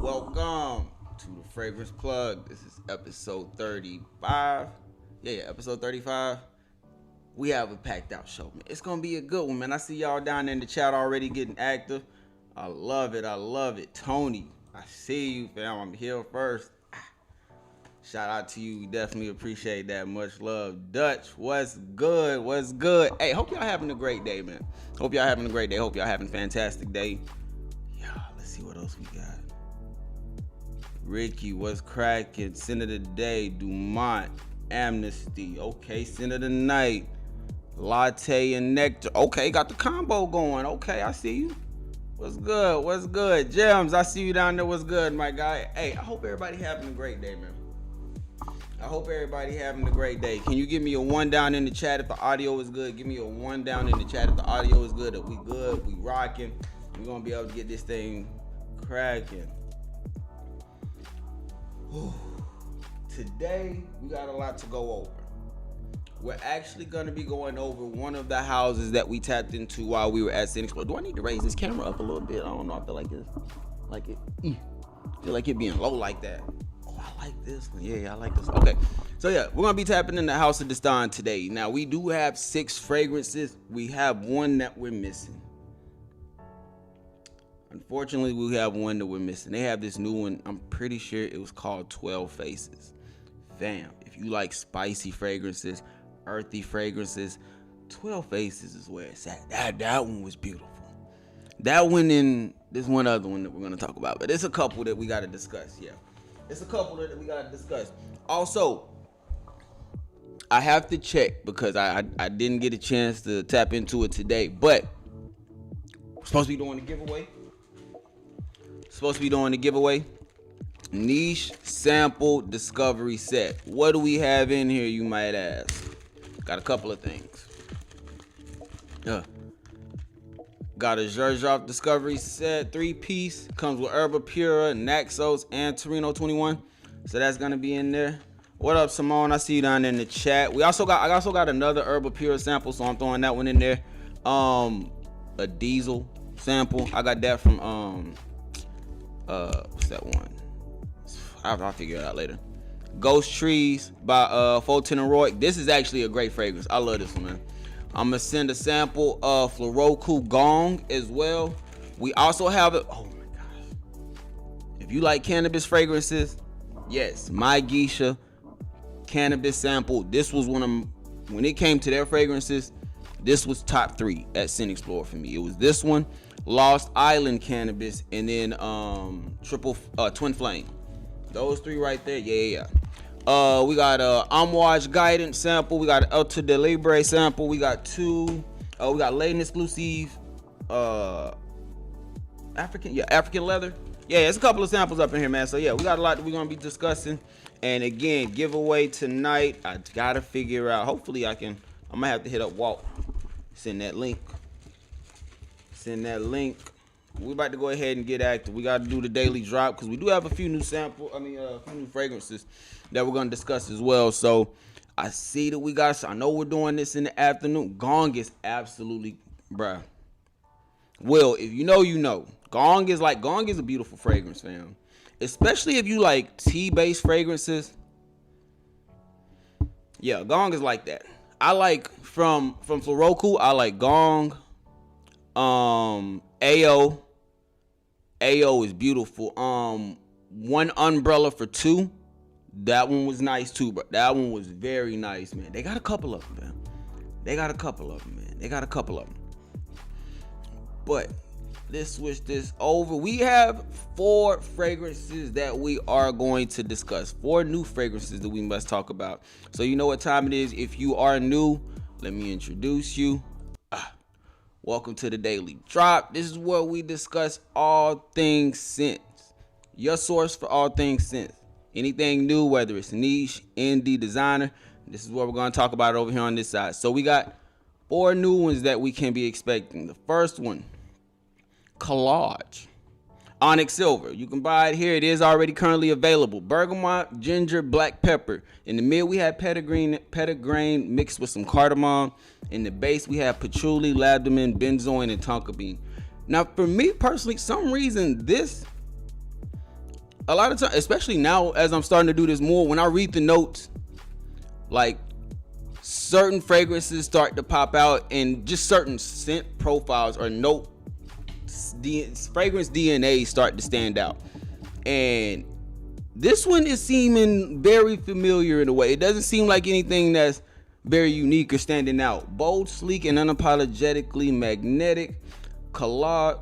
Welcome to the Fragrance Plug. This is episode 35. Yeah, episode 35. We have a packed out show, man. It's gonna be a good one, man. I see y'all down there in the chat already getting active. I love it. Tony, I see you, fam. I'm here first. Shout out to you. We definitely appreciate that. Much love. Dutch, what's good? Hey, hope y'all having a great day, man. Hope y'all having a fantastic day. Yeah, let's see what else we got. Ricky, what's cracking? Sin of the day. Dumont, Amnesty. Okay, Sin of the night. Latte and Nectar. Okay, got the combo going. Okay, I see you. What's good? Gems, I see you down there. What's good, my guy? Hey, I hope everybody having a great day, man. Can you give me a one down in the chat if the audio is good? Give me a one down in the chat if the audio is good. If we good, we rocking. We're going to be able to get this thing cracking. Today, we got a lot to go over. We're actually going to be going over one of the houses that we tapped into while we were at Sin Explore. Do I need to raise this camera up a little bit? I don't know. I feel like it being low like that. I like this one. Yeah, I like this one. Okay. So yeah, we're going to be tapping in the House of Dastan today. Now, we do have 6 fragrances. We have one that we're missing. Unfortunately, we have one that we're missing. They have this new one. I'm pretty sure it was called 12 Faces. Fam, if you like spicy fragrances, earthy fragrances, 12 Faces is where it's at. That one was beautiful. That one, and there's one other one that we're going to talk about. But there's a couple that we got to discuss. Yeah. It's a couple that we got to discuss. Also, I have to check because I didn't get a chance to tap into it today. But we're supposed to be doing the giveaway. Niche sample discovery set. What do we have in here, you might ask? Got a couple of things. Got a Zherzhov discovery set, 3-piece. Comes with Herba Pura, Naxos, and Torino 21. So that's gonna be in there. What up, Simone? I see you down there in the chat. I also got another Herba Pura sample, so I'm throwing that one in there. A diesel sample. I got that from what's that one? I'll figure it out later. Ghost Trees by Fulton and Roy. This is actually a great fragrance. I love this one, man. I'm gonna send a sample of Floroku Gong as well. We also have it. Oh my gosh! If you like cannabis fragrances, yes, My Geisha cannabis sample. This was when it came to their fragrances, this was top 3 at Sin Explorer for me. It was this one, Lost Island Cannabis, and then Twin Flame. Those 3 right there. Yeah. We got Amouage Guidance sample. We got Alta de Libre sample. We got 2. We got Layton exclusive African leather. Yeah, there's a couple of samples up in here, man. So yeah, we got a lot that we're gonna be discussing. And again, giveaway tonight. I gotta figure out. Hopefully I might have to hit up Walt. Send that link. We're about to go ahead and get active. We got to do the daily drop because we do have a few new fragrances that we're going to discuss as well. So I see that I know we're doing this in the afternoon. Gong is absolutely, bruh. Well, if you know, you know. Gong is a beautiful fragrance, fam. Especially if you like tea-based fragrances. Yeah, Gong is like that. I like from Floroku, I like Gong. AO is beautiful. One Umbrella for 2. That one was nice too, bro. That one was very nice, man. They got a couple of them, man. But let's switch this over. We have 4 fragrances that we are going to discuss. 4 new fragrances that we must talk about. So you know what time it is. If you are new, let me introduce you. Welcome to the Daily Drop. This is where we discuss all things scents. Your source for all things scents. Anything new, whether it's niche, indie, designer, this is what we're going to talk about over here on this side. So we got 4 new ones that we can be expecting. The first one, Collage. Onyx Silver. You can buy it here. It is already currently available. Bergamot, ginger, black pepper. In the mid, we have petitgrain mixed with some cardamom. In the base, we have patchouli, ladamine, benzoin, and tonka bean. Now, for me personally, some reason this, a lot of times, especially now as I'm starting to do this more, when I read the notes, like certain fragrances start to pop out, and just certain scent profiles or note fragrance DNA start to stand out. And this one is seeming very familiar in a way. It doesn't seem like anything that's very unique or standing out. Bold, sleek, and unapologetically magnetic. Collage.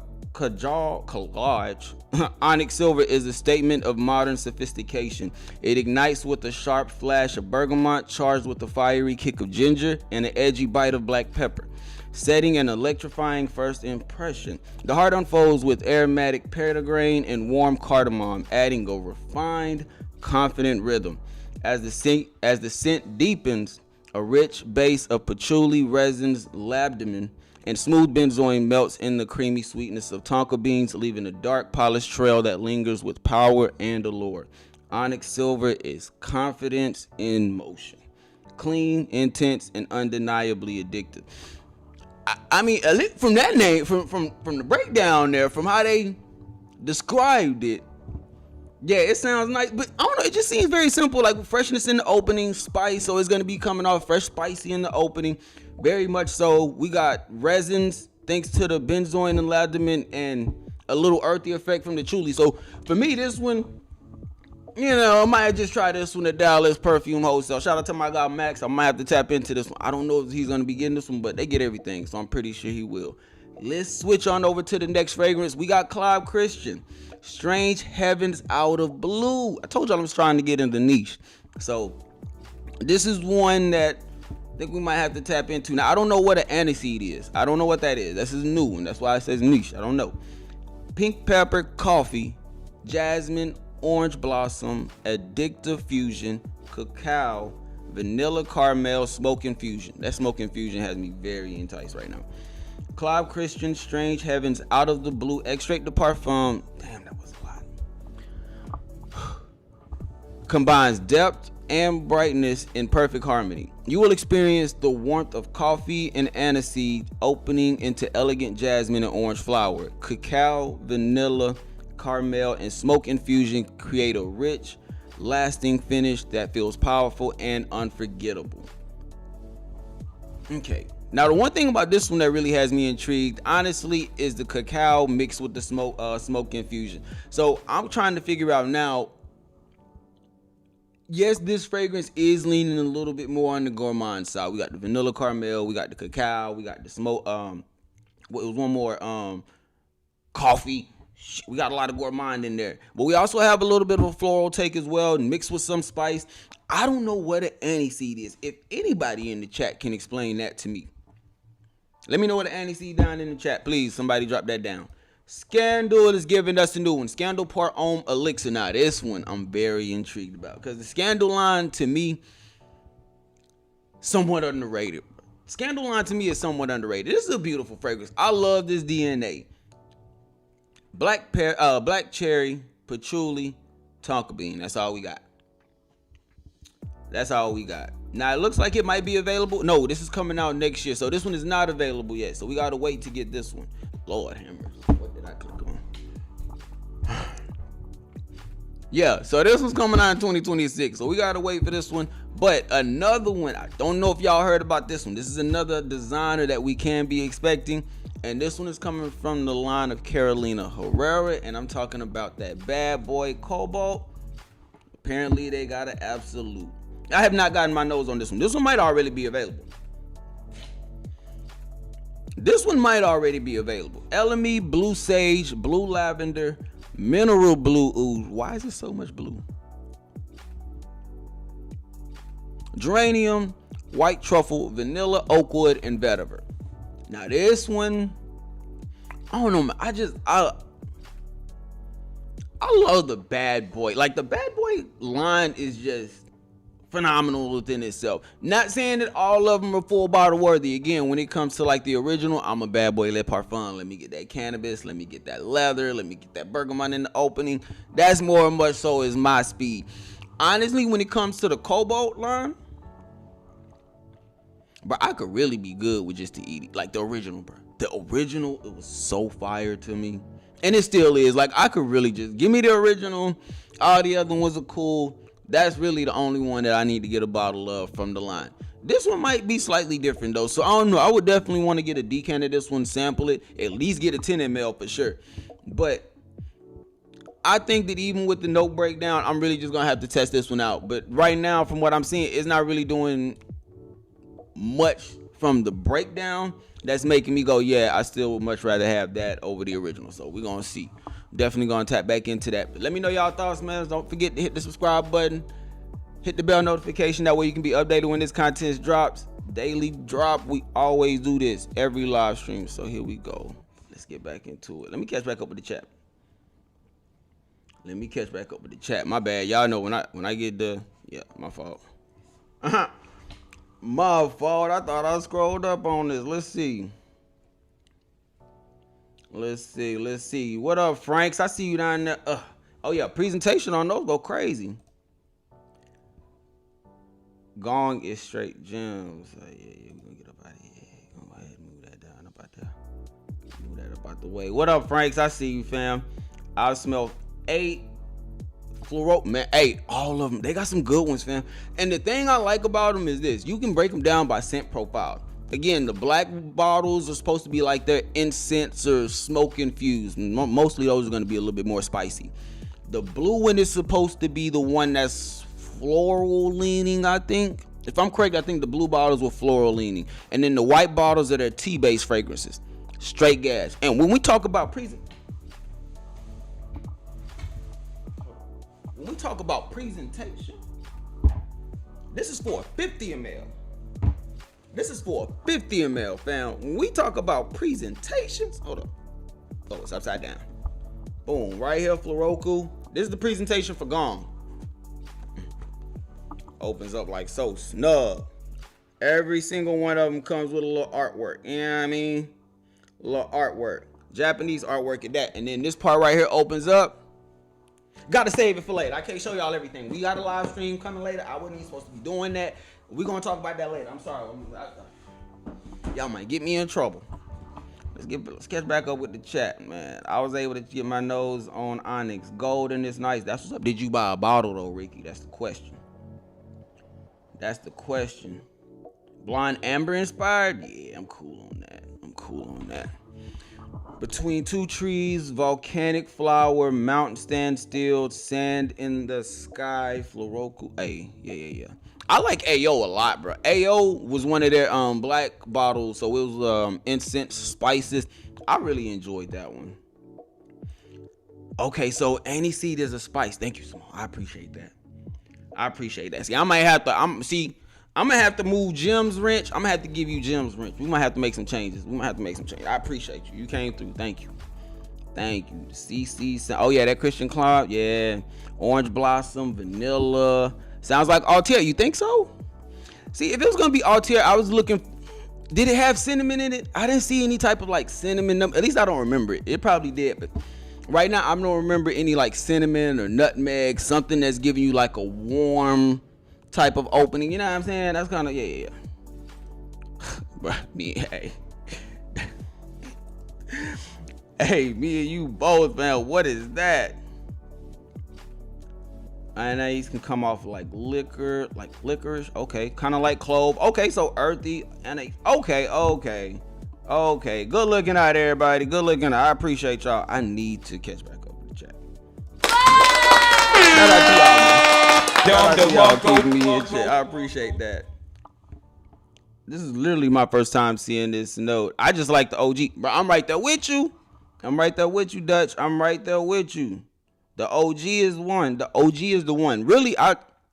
Onyx silver is a statement of modern sophistication. It ignites with a sharp flash of bergamot, charged with a fiery kick of ginger and an edgy bite of black pepper, setting an electrifying first impression. The heart unfolds with aromatic petitgrain and warm cardamom, adding a refined, confident rhythm. As the scent deepens, a rich base of patchouli, resins, labdanum, and smooth benzoin melts in the creamy sweetness of tonka beans, leaving a dark, polished trail that lingers with power and allure. Onyx silver is confidence in motion. Clean, intense, and undeniably addictive. I mean, from that name, from the breakdown there, from how they described it, yeah, it sounds nice, but I don't know, it just seems very simple, like freshness in the opening, spice, so it's going to be coming off fresh, spicy in the opening, very much so. We got resins, thanks to the benzoin and labdanum, and a little earthy effect from the patchouli. So for me, this one, you know, I might just try this one at Dallas Perfume Wholesale. Shout out to my guy Max. I might have to tap into this one. I don't know if he's going to be getting this one, but they get everything, so I'm pretty sure he will. Let's switch on over to the next fragrance. We got Clive Christian, Strange Heavens Out of Blue. I told y'all I was trying to get in the niche. So this is one that I think we might have to tap into. Now, I don't know what an aniseed is. I don't know what that is. This is new one. That's why it says niche. I don't know. Pink pepper, coffee, jasmine, orange blossom, addictive fusion, cacao, vanilla caramel, smoke infusion. That smoke infusion has me very enticed right now. Clive Christian, Strange Heavens Out of the Blue, extrait de parfum. Damn, that was a lot. Combines depth and brightness in perfect harmony. You will experience the warmth of coffee and aniseed opening into elegant jasmine and orange flower. Cacao, vanilla, caramel, and smoke infusion create a rich, lasting finish that feels powerful and unforgettable. Okay. Now, the one thing about this one that really has me intrigued, honestly, is the cacao mixed with the smoke infusion. So I'm trying to figure out now, yes, this fragrance is leaning a little bit more on the gourmand side. We got the vanilla caramel, we got the cacao, we got the smoke, what was one more, coffee. We got a lot of gourmand in there. But we also have a little bit of a floral take as well, mixed with some spice. I don't know what an aniseed is. If anybody in the chat can explain that to me, let me know what an aniseed down in the chat, please. Somebody drop that down. Scandal is giving us a new one. Scandal Par Homme Elixir. Now, this one I'm very intrigued about, because the Scandal line, to me, somewhat underrated. Scandal line, to me, is somewhat underrated. This is a beautiful fragrance. I love this DNA. Black cherry, patchouli, tonka bean. That's all we got. That's all we got. Now, it looks like it might be available. No, this is coming out next year. So this one is not available yet. So we got to wait to get this one. Lord hammers. What did I click on? Yeah, so this one's coming out in 2026. So we got to wait for this one. But another one, I don't know if y'all heard about this one. This is another designer that we can be expecting. And this one is coming from the line of Carolina Herrera. And I'm talking about that bad boy Cobalt. Apparently, they got an absolute. I have not gotten my nose on this one. This one might already be available. LME, Blue Sage, Blue Lavender, Mineral Blue Ooze. Why is it so much blue? Geranium, White Truffle, Vanilla, Oakwood, and Vetiver. Now this one, I don't know. I love the bad boy. Like, the bad boy line is just phenomenal within itself. Not saying that all of them are full bottle worthy. Again, when it comes to like the original, I'm a bad boy Le Parfum. Let me get that cannabis. Let me get that leather. Let me get that bergamot in the opening. That's more much so is my speed. Honestly, when it comes to the Cobalt line, bro, I could really be good with just the ED, like the original, bro. the original, it was so fire to me. And it still is. Like, I could really just give me the original. All the other ones are cool. That's really the only one that I need to get a bottle of from the line. This one might be slightly different though. So I don't know. I would definitely want to get a decant of this one, sample it, at least get a 10 ml for sure. But I think that even with the note breakdown, I'm really just gonna have to test this one out. But right now, from what I'm seeing, it's not really doing much from the breakdown that's making me go, yeah, I still would much rather have that over the original. So we're gonna see. Definitely gonna tap back into that. But let me know y'all thoughts, man. Don't forget to hit the subscribe button, hit the bell notification, that way you can be updated when this content drops. Daily drop. We always do this every live stream. So here we go. Let's get back into it. Let me catch back up with the chat. My bad. Y'all know when I get the, yeah, my fault. My fault. I thought I scrolled up on this. Let's see. What up, Franks? I see you down there. Oh yeah, presentation on those go crazy. Gong is straight gems. Yeah, we're gonna get up out of here. Go ahead and move that down up out there. Move that up out the way. What up, Franks? I see you, fam. I smell 8 fluoro, man. 8, all of them. They got some good ones, fam. And the thing I like about them is this: you can break them down by scent profile. Again, the black bottles are supposed to be like they're incense or smoke infused. Mostly those are going to be a little bit more spicy. The blue one is supposed to be the one that's floral leaning, I think. If I'm correct, I think the blue bottles were floral leaning. And then the white bottles are their tea-based fragrances. Straight gas. And when we talk about presentation, this is for 50 ml. This is for 50 ml, fam. When we talk about presentations, hold up. Oh, it's upside down. Boom, right here, Floroku. This is the presentation for Gong. Opens up like so snug. Every single one of them comes with a little artwork. You know what I mean? A little artwork. Japanese artwork at that. And then this part right here opens up. Gotta save it for later. I can't show y'all everything. We got a live stream coming later. I wasn't even supposed to be doing that. We're gonna talk about that later. I'm sorry. Y'all might get me in trouble. Let's catch back up with the chat, man. I was able to get my nose on Onyx Gold, and it's nice. That's what's up. Did you buy a bottle though, Ricky? That's the question. Blonde Amber inspired? Yeah, I'm cool on that. Between two trees, volcanic flower, mountain standstill, sand in the sky, Floroku. Hey, yeah. I like AO a lot, bro. AO was one of their black bottles, so it was incense spices. I really enjoyed that one. Okay, so aniseed is a spice. Thank you, Simone. I appreciate that. See, I might have to. I'm gonna have to move Jim's wrench. I'm gonna have to give you Jim's wrench. We might have to make some changes. I appreciate you. You came through. Thank you. CC. Oh yeah, that Christian Cloud. Yeah. Orange blossom, vanilla. Sounds like Altair. You think so? See, if it was gonna be Altair, I was looking. Did it have cinnamon in it? I didn't see any type of like cinnamon. At least I don't remember it. It probably did, but right now I don't remember any like cinnamon or nutmeg. Something that's giving you like a warm type of opening. You know what I'm saying? That's kind of yeah. Bro, hey, me and you both, man. What is that? Mayonnaise can come off like liquor, like licorice. Okay, kind of like clove. Okay, so earthy. Okay. Good looking out, everybody. Good looking out. I appreciate y'all. I need to catch back up with the chat. Shout out to y'all, man. Keeping me in chat. I appreciate that. This is literally my first time seeing this note. I just like the OG. Bro, I'm right there with you. Dutch. I'm right there with you. The OG is one. The one. Really,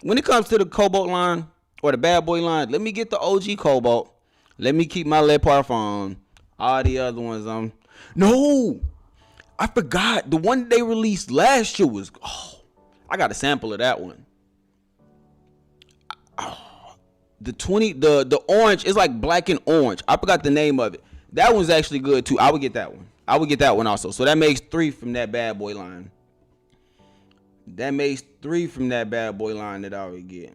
when it comes to the Cobalt line or the Bad Boy line, let me get the OG Cobalt. Let me keep my Le Parfum. All the other ones, no, I forgot. The one they released last year was, I got a sample of that one. The orange is like black and orange. I forgot the name of it. That one's actually good too. I would get that one. Also. So that makes 3 from that Bad Boy line. That I would get.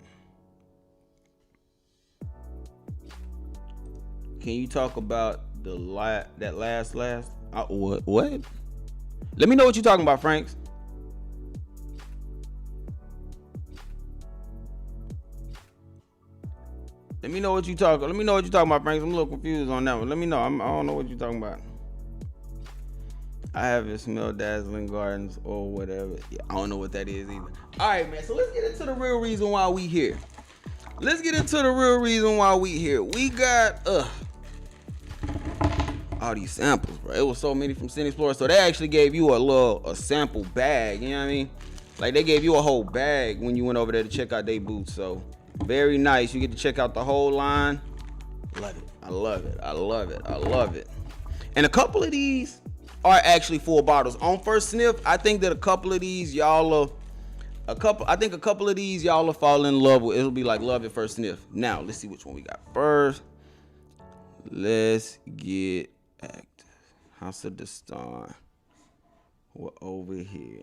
Can you talk about that last. What? Let me know what you're talking about, Franks. Let me know what you're talking about, Franks. I'm a little confused on that one. Let me know. I don't know what you're talking about. I haven't smelled Dazzling Gardens or whatever. Yeah, I don't know what that is either. All right, man. So let's get into the real reason why we here. We got all these samples, bro. It was so many from Cine Explorer. So they actually gave you a sample bag. You know what I mean? Like they gave you a whole bag when you went over there to check out their booths. So very nice. You get to check out the whole line. Love it. I love it. And a couple of these are actually full bottles. On first sniff, I think that a couple of these y'all will fall in love with. It'll be like love at first sniff. Now, let's see which one we got first. Let's get active. House of Dastan. We're over here.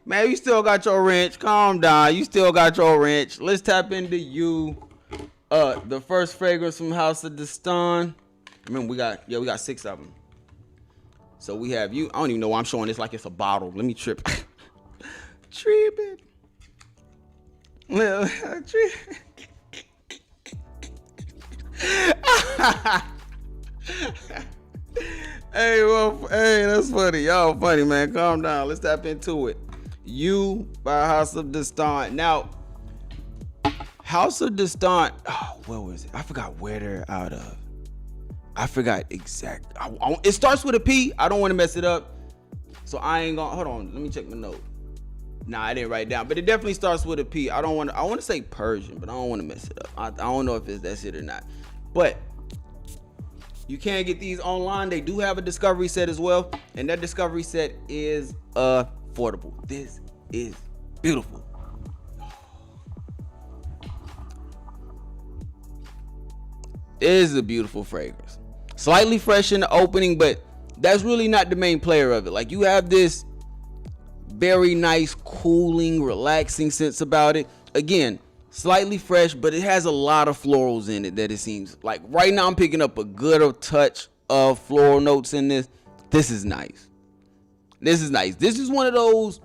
Man, you still got your wrench. Calm down. You still got your wrench. Let's tap into you. The first fragrance from House of Dastan. Remember, we got 6 of them. So we have you. I don't even know why I'm showing this like it's a bottle. Let me trip. Trip it. Well, trip. Hey, that's funny. Y'all funny, man. Calm down. Let's tap into it. You by House of Dastan. Now, House of Dastan. Oh, where was it? I forgot where they're out of. I forgot exact. It starts with a P. I don't want to mess it up. So I ain't gonna. Hold on. Let me check my note. Nah, I didn't write it down. But it definitely starts with a P. I want to say Persian, but I don't want to mess it up. I don't know if it's that shit or not. But you can get these online. They do have a discovery set as well. And that discovery set is affordable. This is beautiful. It is a beautiful fragrance. Slightly fresh in the opening, but that's really not the main player of it. Like, you have this very nice, cooling, relaxing sense about it. Again, slightly fresh, but it has a lot of florals in it that it seems. Like, right now I'm picking up a good touch of floral notes in this. This is nice. This is one of those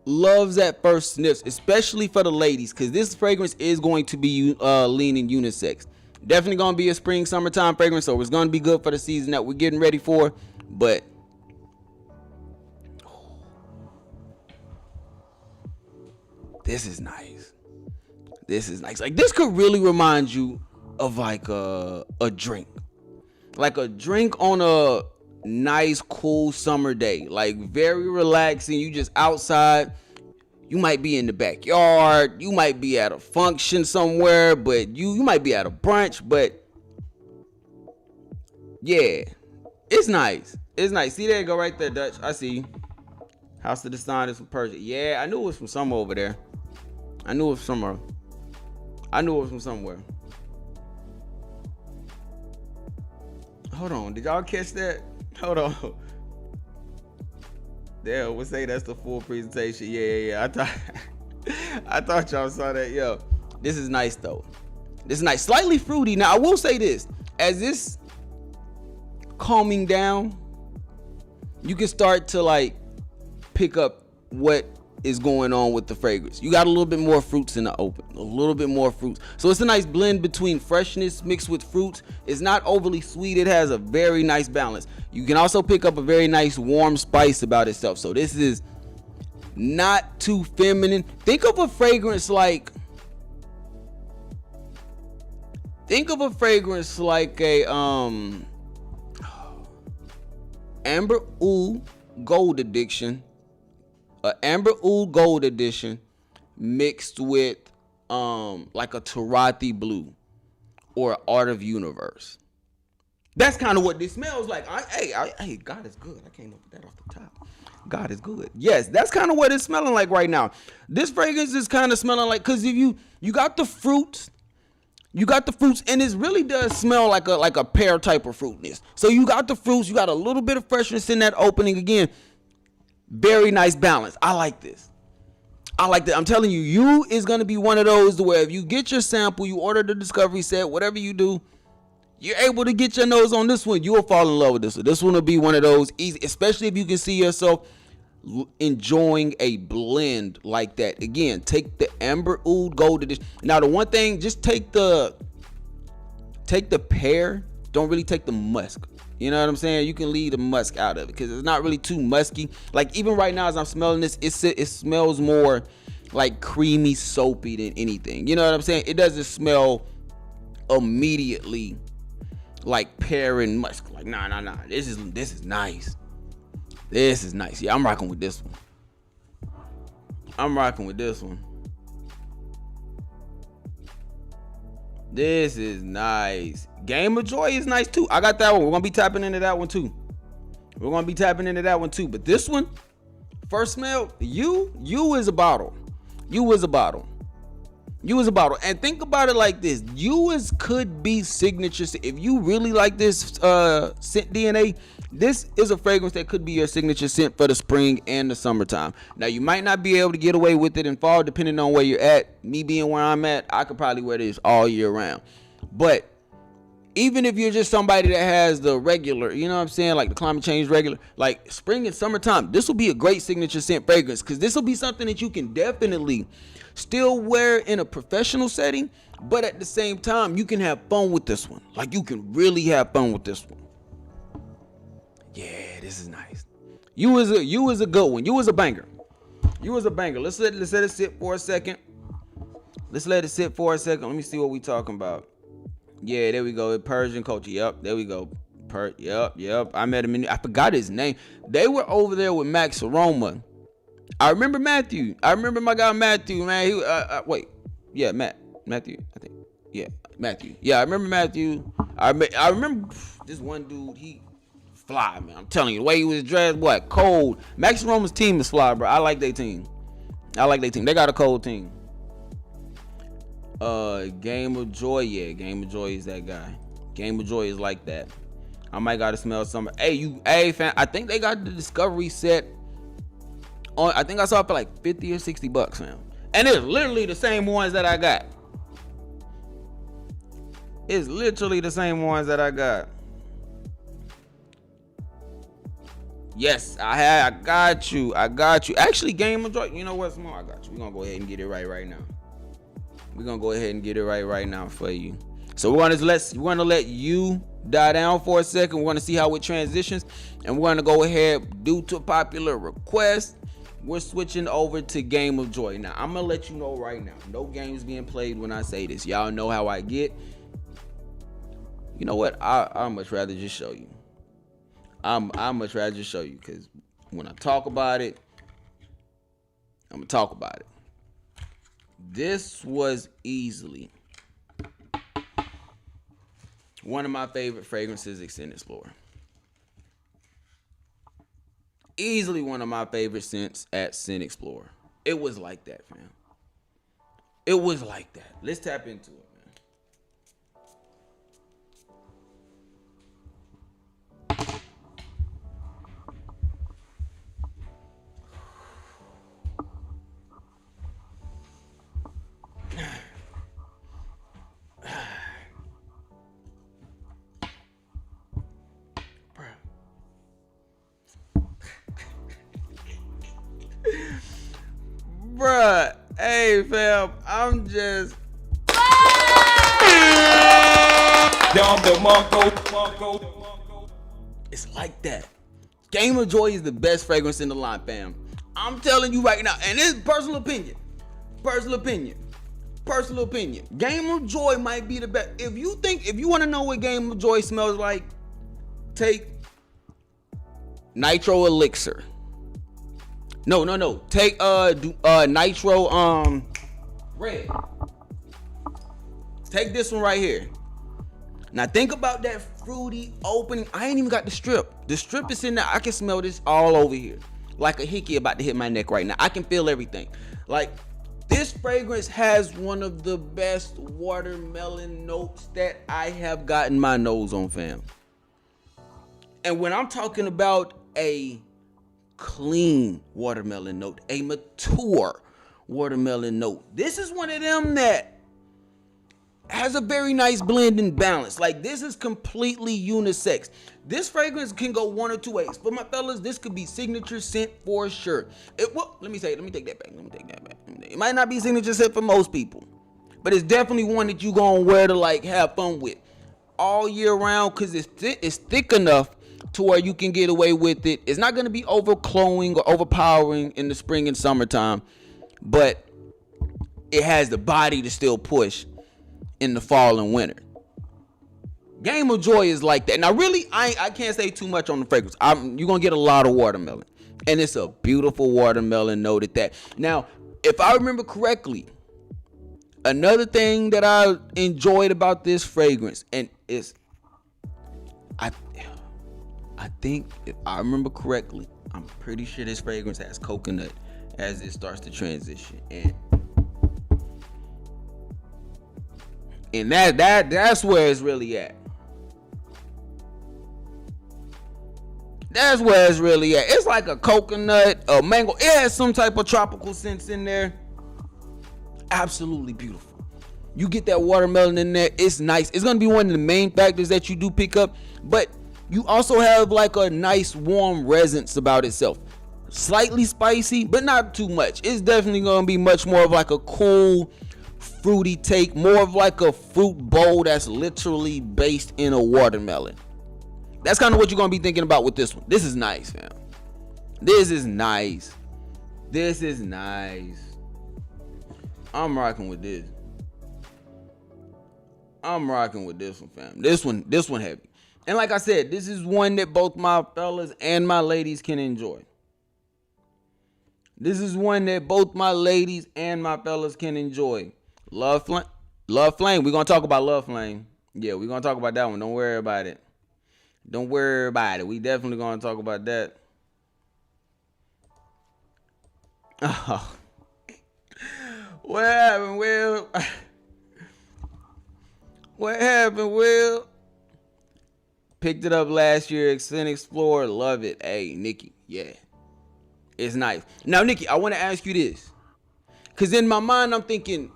loves at first sniffs, especially for the ladies, because this fragrance is going to be leaning unisex. Definitely gonna be a spring, summertime fragrance, so it's gonna be good for the season that we're getting ready for. But this is nice. Like, this could really remind you of like a drink, on a nice, cool summer day. Like, very relaxing. You just outside. You might be in the backyard. You might be at a function somewhere, but you might be at a brunch. But yeah, it's nice. See, there you go right there, Dutch. I see you. House of Dastan is from Persia. Yeah, I knew it was from somewhere over there. I knew it was from somewhere. Hold on. Did y'all catch that? Hold on. Yeah, we'll say that's the full presentation. Yeah. I thought y'all saw that. Yo, this is nice though. This is nice. Slightly fruity. Now, I will say this. As this calming down, you can start to like pick up what is going on with the fragrance. You got a little bit more fruits in the open. A little bit more fruits. So it's a nice blend between freshness mixed with fruits. It's not overly sweet. It has a very nice balance. You can also pick up a very nice warm spice about itself. So this is not too feminine. Think of a fragrance like a Amber Oud Gold Addiction. Amber Oud Gold Edition mixed with like a Tarati Blue or Art of Universe. That's kind of what this smells like. Hey, God is good. I came up with that off the top. God is good. Yes, that's kind of what it's smelling like right now. This fragrance is kind of smelling like, because if you got the fruits, and it really does smell like a pear type of fruitness. So you got the fruits, you got a little bit of freshness in that opening again. Very nice balance. I like this. I like that. I'm telling you, you is gonna be one of those to where if you get your sample, you order the discovery set, whatever you do, you're able to get your nose on this one. You will fall in love with this one. This one will be one of those easy, especially if you can see yourself enjoying a blend like that. Again, take the amber oud gold edition. Now the one thing, just take the pear. Don't really take the musk. You know what I'm saying? You can leave the musk out of it because it's not really too musky. Like even right now as I'm smelling this, it smells more like creamy, soapy than anything. You know what I'm saying? It doesn't smell immediately like pear and musk. Like nah. This is nice. This is nice. Yeah, I'm rocking with this one. This is nice. Game of Joy is nice too. I got that one. We're gonna be tapping into that one too. But this one, first smell, you is a bottle. And think about it like this. Could be signature. If you really like this scent DNA, this is a fragrance that could be your signature scent for the spring and the summertime. Now, you might not be able to get away with it in fall, depending on where you're at. Me being where I'm at, I could probably wear this all year round. But even if you're just somebody that has the regular, you know what I'm saying, like the climate change regular, like spring and summertime, this will be a great signature scent fragrance because this will be something that you can definitely still wear in a professional setting, but at the same time, you can have fun with this one. Like you can really have fun with this one. Yeah, this is nice. You is a good one. You was a banger. Let's let it sit for a second. Let me see what we talking about. Yeah, there we go. Persian culture. Yep, there we go. Yep. I met him I forgot his name. They were over there with Max Aroma. I remember Matthew. I remember my guy Matthew, man. Matthew. I think. Yeah, Matthew. Yeah, I remember Matthew. I remember this one dude. He fly, man. I'm telling you, the way he was dressed, what? Cold. Max Aroma's team is fly, bro. I like their team. They got a cold team. Game of Joy. Yeah, Game of Joy is that guy. Game of Joy is like that. I might gotta smell some. Hey, fam. I think they got the discovery set on. I think I saw it for like $50 or $60, fam. And it's literally the same ones that I got. Yes, I got you. Actually, Game of Joy. You know what, Small? I got you. We're gonna go ahead and get it right now for you. So we're gonna let you die down for a second. We're gonna see how it transitions, and we're gonna go ahead, due to popular request, we're switching over to Game of Joy. Now I'm gonna let you know right now, no games being played when I say this. Y'all know how I get. You know what? I'd much rather just show you. Because when I talk about it, I'm gonna talk about it. This was easily one of my favorite fragrances at Scent Explorer. Easily one of my favorite scents at Scent Explorer. It was like that, fam. It was like that. Let's tap into it, man. Bruh, hey fam, I'm just it's like that. Game of Joy is the best fragrance in the line, fam. I'm telling you right now, and it's personal opinion. Game of Joy might be the best. If you want to know what Game of Joy smells like, take Nitro Elixir. No. Take Nitro Red. Take this one right here. Now think about that fruity opening. I ain't even got the strip. The strip is in there. I can smell this all over here. Like a hickey about to hit my neck right now. I can feel everything. Like, this fragrance has one of the best watermelon notes that I have gotten my nose on, fam. And when I'm talking about a clean watermelon note, a mature watermelon note. This is one of them that has a very nice blend and balance. Like, this is completely unisex. This fragrance can go one or two ways. For my fellas, this could be signature scent for sure. Let me take that back. It might not be signature scent for most people, but it's definitely one that you gonna wear to like have fun with all year round, because it's thick enough to where you can get away with it. It's not gonna be overclowing or overpowering in the spring and summertime, but it has the body to still push in the fall and winter. Game of Joy is like that. Now, really, I can't say too much on the fragrance. You're going to get a lot of watermelon. And it's a beautiful watermelon note at that. Now, if I remember correctly, another thing that I enjoyed about this fragrance, and is, I think, if I remember correctly, I'm pretty sure this fragrance has coconut as it starts to transition. And that's where it's really at. That's where it's really at. It's like a coconut, a mango. It has some type of tropical scents in there. Absolutely beautiful. You get that watermelon in there. It's nice. It's going to be one of the main factors that you do pick up. But you also have like a nice warm resonance about itself. Slightly spicy, but not too much. It's definitely going to be much more of like a cool, fruity take. More of like a fruit bowl that's literally based in a watermelon. That's kind of what you're going to be thinking about with this one. This is nice, fam. This is nice. This is nice. I'm rocking with this. I'm rocking with this one, fam. This one heavy. And like I said, this is one that both my fellas and my ladies can enjoy. This is one that both my ladies and my fellas can enjoy. Love Flame. We're going to talk about Love Flame. Yeah, we're going to talk about that one. Don't worry about it. Don't worry about it. We definitely going to talk about that. Oh. What happened, Will? What happened, Will? Picked it up last year. Extend Explorer. Love it. Hey, Nikki. Yeah. It's nice. Now, Nikki, I want to ask you this. Because in my mind, I'm thinking,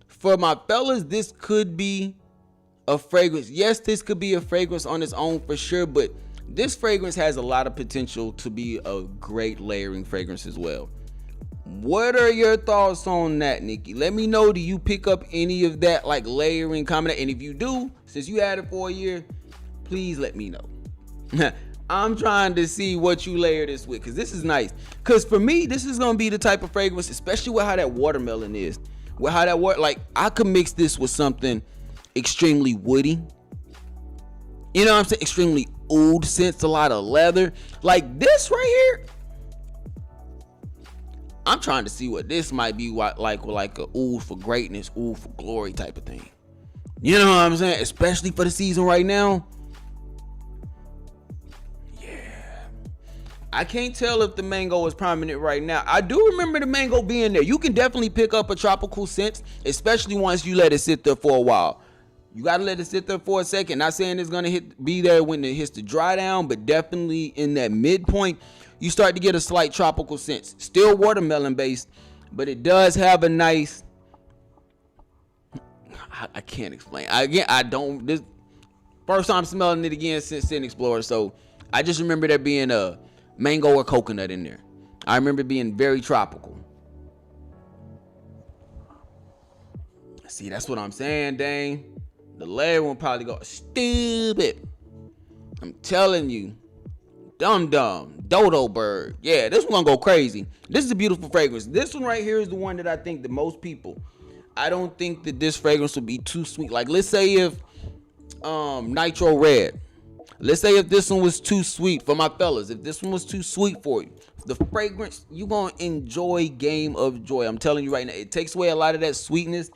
for my fellas, this could be a fragrance. Yes, this could be a fragrance on its own for sure, but this fragrance has a lot of potential to be a great layering fragrance as well. What are your thoughts on that, Nikki? Let me know. Do you pick up any of that like layering comment? And if you do, since you had it for a year, please let me know. I'm trying to see what you layer this with, because this is nice. Because for me, this is going to be the type of fragrance, especially with how that watermelon is. With how that like I could mix this with something extremely woody. You know what I'm saying? Extremely oud scents, a lot of leather. Like this right here. I'm trying to see what this might be like a oud for greatness, oud for glory type of thing. You know what I'm saying? Especially for the season right now. I can't tell if the mango is prominent right now. I do remember the mango being there. You can definitely pick up a tropical scent, especially once you let it sit there for a while. You got to let it sit there for a second. Not saying it's going to be there when it hits the dry down, but definitely in that midpoint, you start to get a slight tropical scent. Still watermelon based, but it does have a nice... I can't explain. This first time smelling it again since Scent Explorer, so I just remember there being a mango or coconut in there. I remember it being very tropical. See, that's what I'm saying, dang. The layer will probably go stupid. I'm telling you. Dum dodo bird. Yeah, this one gonna go crazy. This is a beautiful fragrance. This one right here is the one that I think that most people, I don't think that this fragrance would be too sweet. Like, let's say if Nitro Red, let's say if this one was too sweet for my fellas, if this one was too sweet for you, the fragrance, you gonna enjoy Game of Joy. I'm telling you right now, it takes away a lot of that sweetness.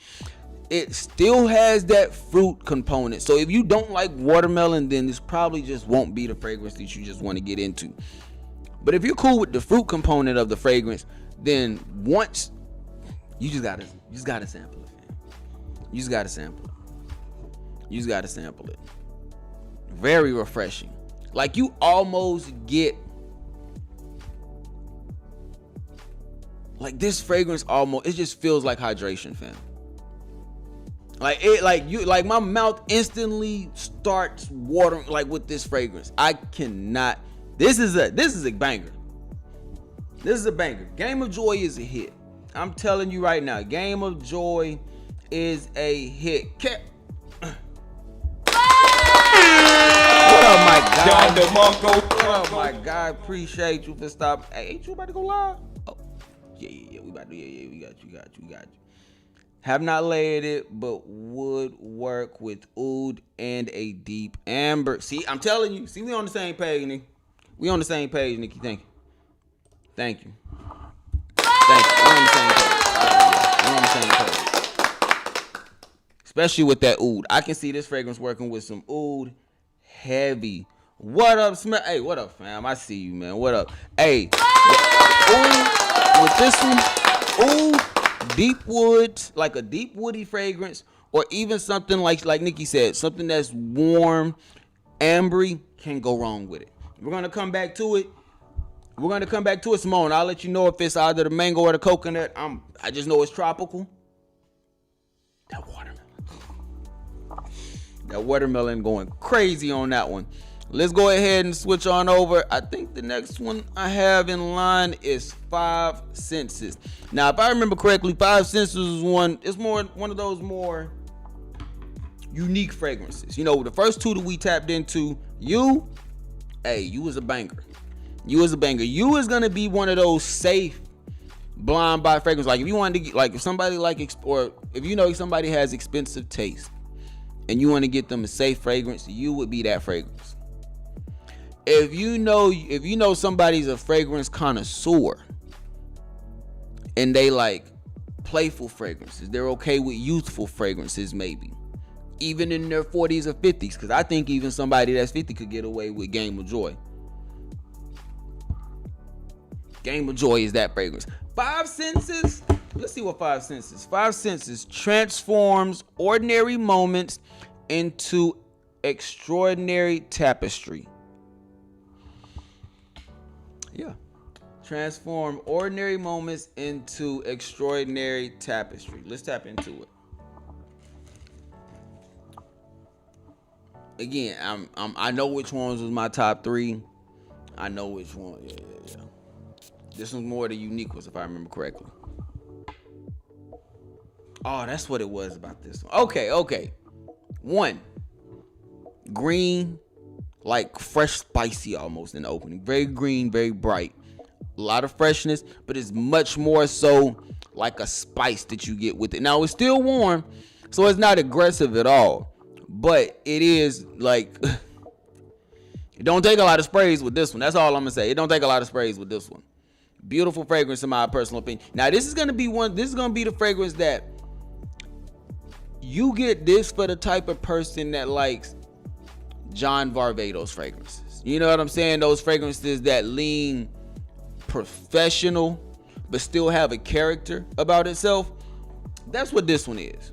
It still has that fruit component. So if you don't like watermelon, then this probably just won't be the fragrance that you just want to get into. But if you're cool with the fruit component of the fragrance, then once you just gotta sample it, man. You just gotta sample it. Very refreshing. Like, you almost get Like this fragrance almost, it just feels like hydration, fam. Like my mouth instantly starts watering like with this fragrance. I cannot. This is a banger. This is a banger. Game of Joy is a hit. I'm telling you right now, Game of Joy is a hit. What up, my guy? What up, my guy? Appreciate you for stopping. Hey, ain't you about to go live? Oh, yeah. We about to. Yeah. We got you. Have not layered it, but would work with oud and a deep amber. See, I'm telling you. See, we on the same page, Nikki. We on the same page, Nikki. Thank you. We on the same page. Especially with that oud. I can see this fragrance working with some oud heavy. What up, smell? Hey, what up, fam? I see you, man. What up? Hey, with this one, oud. Deep woods, like a deep woody fragrance, or even something like Nikki said, something that's warm, ambery, can't go wrong with it. We're gonna come back to it. Simone. I'll let you know if it's either the mango or the coconut. I just know it's tropical. That watermelon going crazy on that one. Let's go ahead and switch on over. I think the next one I have in line is 5 Senses. Now, if I remember correctly, 5 Senses is one of those more unique fragrances. You know, the first two that we tapped into, you was a banger. You is gonna be one of those safe blind buy fragrances. Like if you wanted to get, like if somebody or if you know somebody has expensive taste and you want to get them a safe fragrance, you would be that fragrance. If you know somebody's a fragrance connoisseur and they like playful fragrances, they're okay with youthful fragrances, maybe even in their 40s or 50s, because I think even somebody that's 50 could get away with Game of Joy. Game of Joy is that fragrance. 5 Senses. Let's see what 5 Senses. 5 Senses transforms ordinary moments into extraordinary tapestry. Yeah. Transform ordinary moments into extraordinary tapestry. Let's tap into it. Again, I know which ones was my top 3. I know which one. Yeah. This one's more the unique ones, if I remember correctly. Oh, that's what it was about this one. Okay. 1. Green, like fresh, spicy almost in the opening. Very green, very bright. A lot of freshness, but it's much more so like a spice that you get with it. Now, it's still warm, so it's not aggressive at all. But it is like... It don't take a lot of sprays with this one. That's all I'm going to say. It don't take a lot of sprays with this one. Beautiful fragrance in my personal opinion. Now, this is going to be the fragrance that you get this for the type of person that likes John Varvatos fragrances. You know what I'm saying? Those fragrances that lean professional but still have a character about itself. That's what this one is.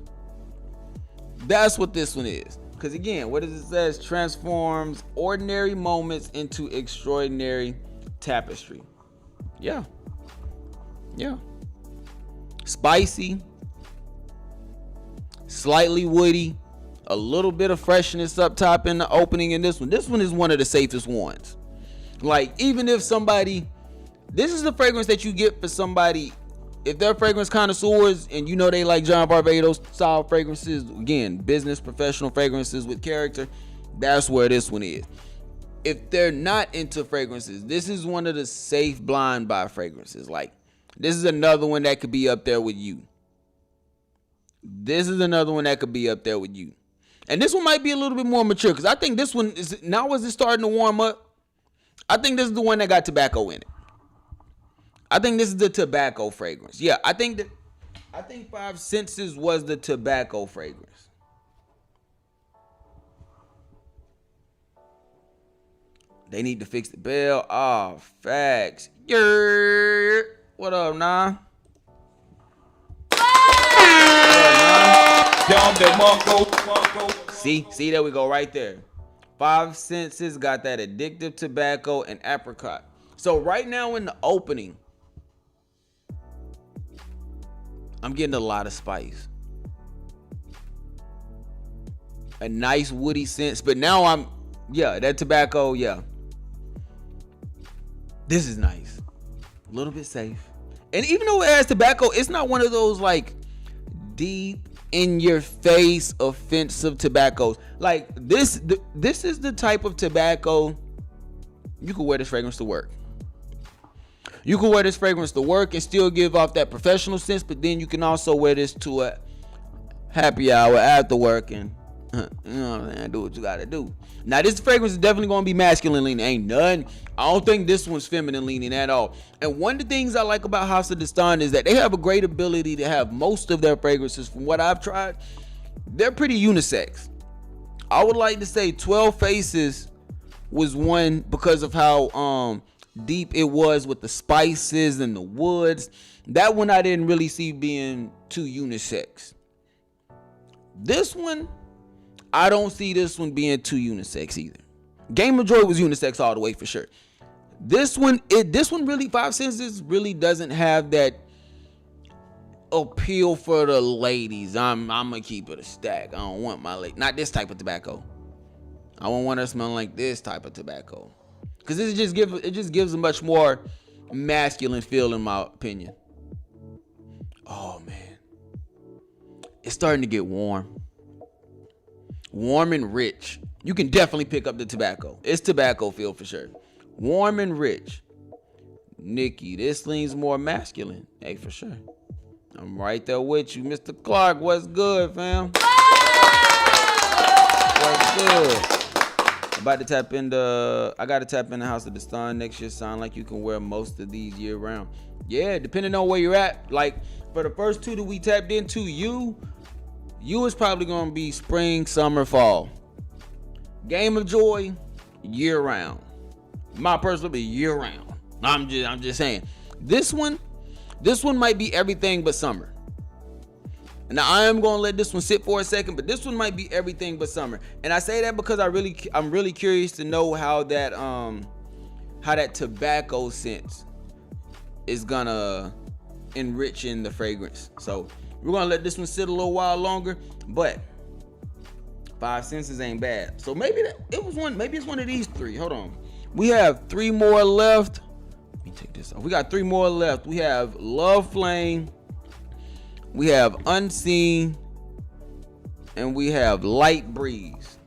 Because again, what does it say? Transforms ordinary moments into extraordinary tapestry. Yeah. Spicy, slightly woody, a little bit of freshness up top in the opening in this one. This one is one of the safest ones. Like, even if somebody, this is the fragrance that you get for somebody, if they're fragrance connoisseurs and you know they like John Varvatos style fragrances, again, business professional fragrances with character, that's where this one is. If they're not into fragrances, this is one of the safe blind buy fragrances. Like, this is another one that could be up there with you. And this one might be a little bit more mature, because I think this one is, now as it's starting to warm up, I think this is the one that got tobacco in it. I think this is the tobacco fragrance. Yeah, I think 5 Senses was the tobacco fragrance. They need to fix the bell. Oh, facts. Yeah. What up, nah? See, there we go, right there. 5 Senses got that addictive tobacco and apricot. So right now in the opening, I'm getting a lot of spice. A nice woody sense. But now that tobacco, yeah. This is nice. A little bit safe. And even though it has tobacco, it's not one of those like deep in your face offensive tobaccos. Like this is the type of tobacco you can wear this fragrance to work. You can wear this fragrance to work and still give off that professional sense, but then you can also wear this to a happy hour after work and you know what I'm saying, do what you gotta do. Now this fragrance is definitely gonna be masculine leaning. Ain't none. I don't think this one's feminine leaning at all. And one of the things I like about House of Dastan is that they have a great ability to have most of their fragrances, from what I've tried, they're pretty unisex. I would like to say 12 Faces was one because of how deep it was with the spices and the woods. That one I didn't really see being too unisex. This one, I don't see this one being too unisex either. Game of Joy was unisex all the way for sure. This one really, Five Senses really doesn't have that appeal for the ladies. I'm gonna keep it a stack. I don't want my lady, not this type of tobacco. I don't want her smelling like this type of tobacco, because it just gives a much more masculine feel, in my opinion. Oh man, it's starting to get warm and rich. You can definitely pick up the tobacco. It's tobacco feel for sure. Warm and rich. Nikki, this leans more masculine. Hey, for sure. I'm right there with you, Mr. Clark. What's good, fam? What's good? About to tap into, I gotta tap into House of Dastan next year. Sound like you can wear most of these year round. Yeah, depending on where you're at. Like for the first two that we tapped into, you is probably gonna be spring, summer, fall. Game of Joy, year round. My personal be year round. I'm just saying. This one might be everything but summer. Now I am gonna let this one sit for a second, but this one might be everything but summer. And I say that because I'm really curious to know how that tobacco scent is gonna enrich in the fragrance. So we're gonna let this one sit a little while longer, but Five Senses ain't bad. So maybe it's one of these three. Hold on. We have three more left. Let me take this off. We got three more left. We have Love Flame, we have Unseen, and we have Light Breeze.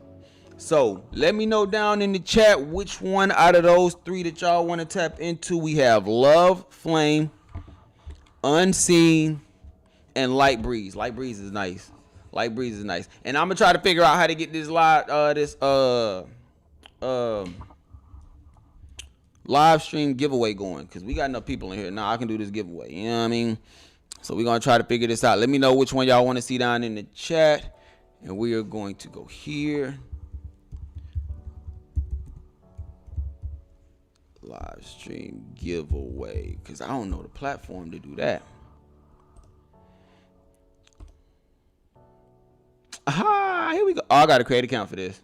So let me know down in the chat which one out of those three that y'all want to tap into. We have Love Flame, Unseen, and Light Breeze. Light Breeze is nice. Light Breeze is nice. And I'm gonna try to figure out how to get this live stream giveaway going, because we got enough people in here now. I can do this giveaway, you know what I mean? So we're gonna try to figure this out. Let me know which one y'all want to see down in the chat, and we are going to go here. Live stream giveaway, because I don't know the platform to do that. Aha, here we go. Oh, I gotta create an account for this.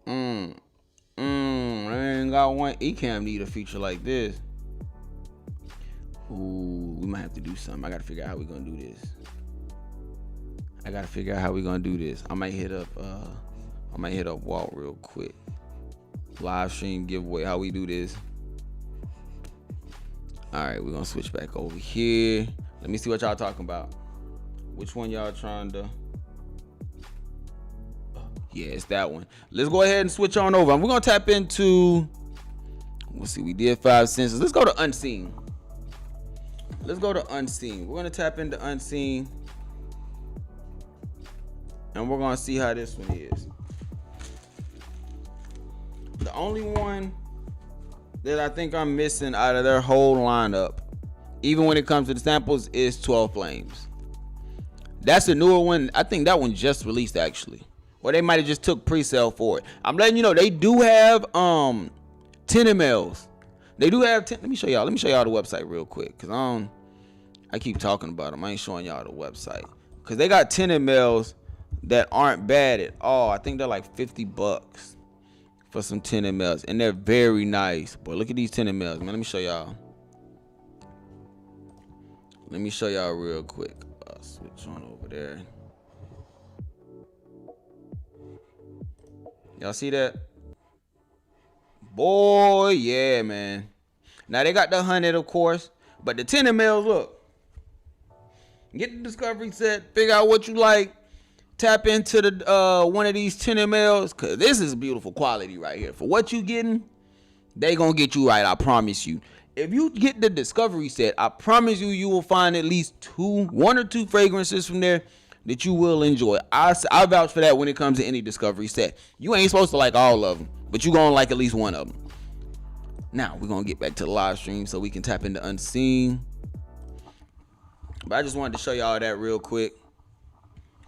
I ain't got one. Ecamm need a feature like this. Ooh, we might have to do something. I gotta figure out how we gonna do this. I might hit up Walt real quick. Live stream giveaway. How we do this? All right, we're gonna switch back over here. Let me see what y'all talking about. Which one y'all trying to? Yeah, it's that one. Let's go ahead and switch on over. We're gonna tap into. Let's see. We did Five Senses. Let's go to Unseen. We're gonna tap into Unseen, and we're gonna see how this one is. The only one that I think I'm missing out of their whole lineup, even when it comes to the samples, is 12 Flames. That's a newer one. I think that one just released actually, or they might have just took pre-sale for it. I'm letting you know they do have 10 mls. They do have 10. Let me show y'all the website real quick, because I keep talking about them. I ain't showing y'all the website, because they got 10 mls that aren't bad at all. I think they're like $50 for some 10 mls, and they're very nice. Boy, look at these 10 mls, man. Let me show y'all. Let me show y'all real quick. I'll switch on over there. Y'all see that? Boy, yeah, man. Now they got the 100, of course, but the 10 mls, look. Get the discovery set, figure out what you like, tap into the one of these 10 mls, cause this is beautiful quality right here. For what you getting, they gonna get you right, I promise you. If you get the discovery set, I promise you, you will find at least one or two fragrances from there that you will enjoy. I vouch for that when it comes to any discovery set. You ain't supposed to like all of them, but you gonna like at least one of them. Now we're gonna get back to the live stream so we can tap into Unseen. But I just wanted to show y'all that real quick,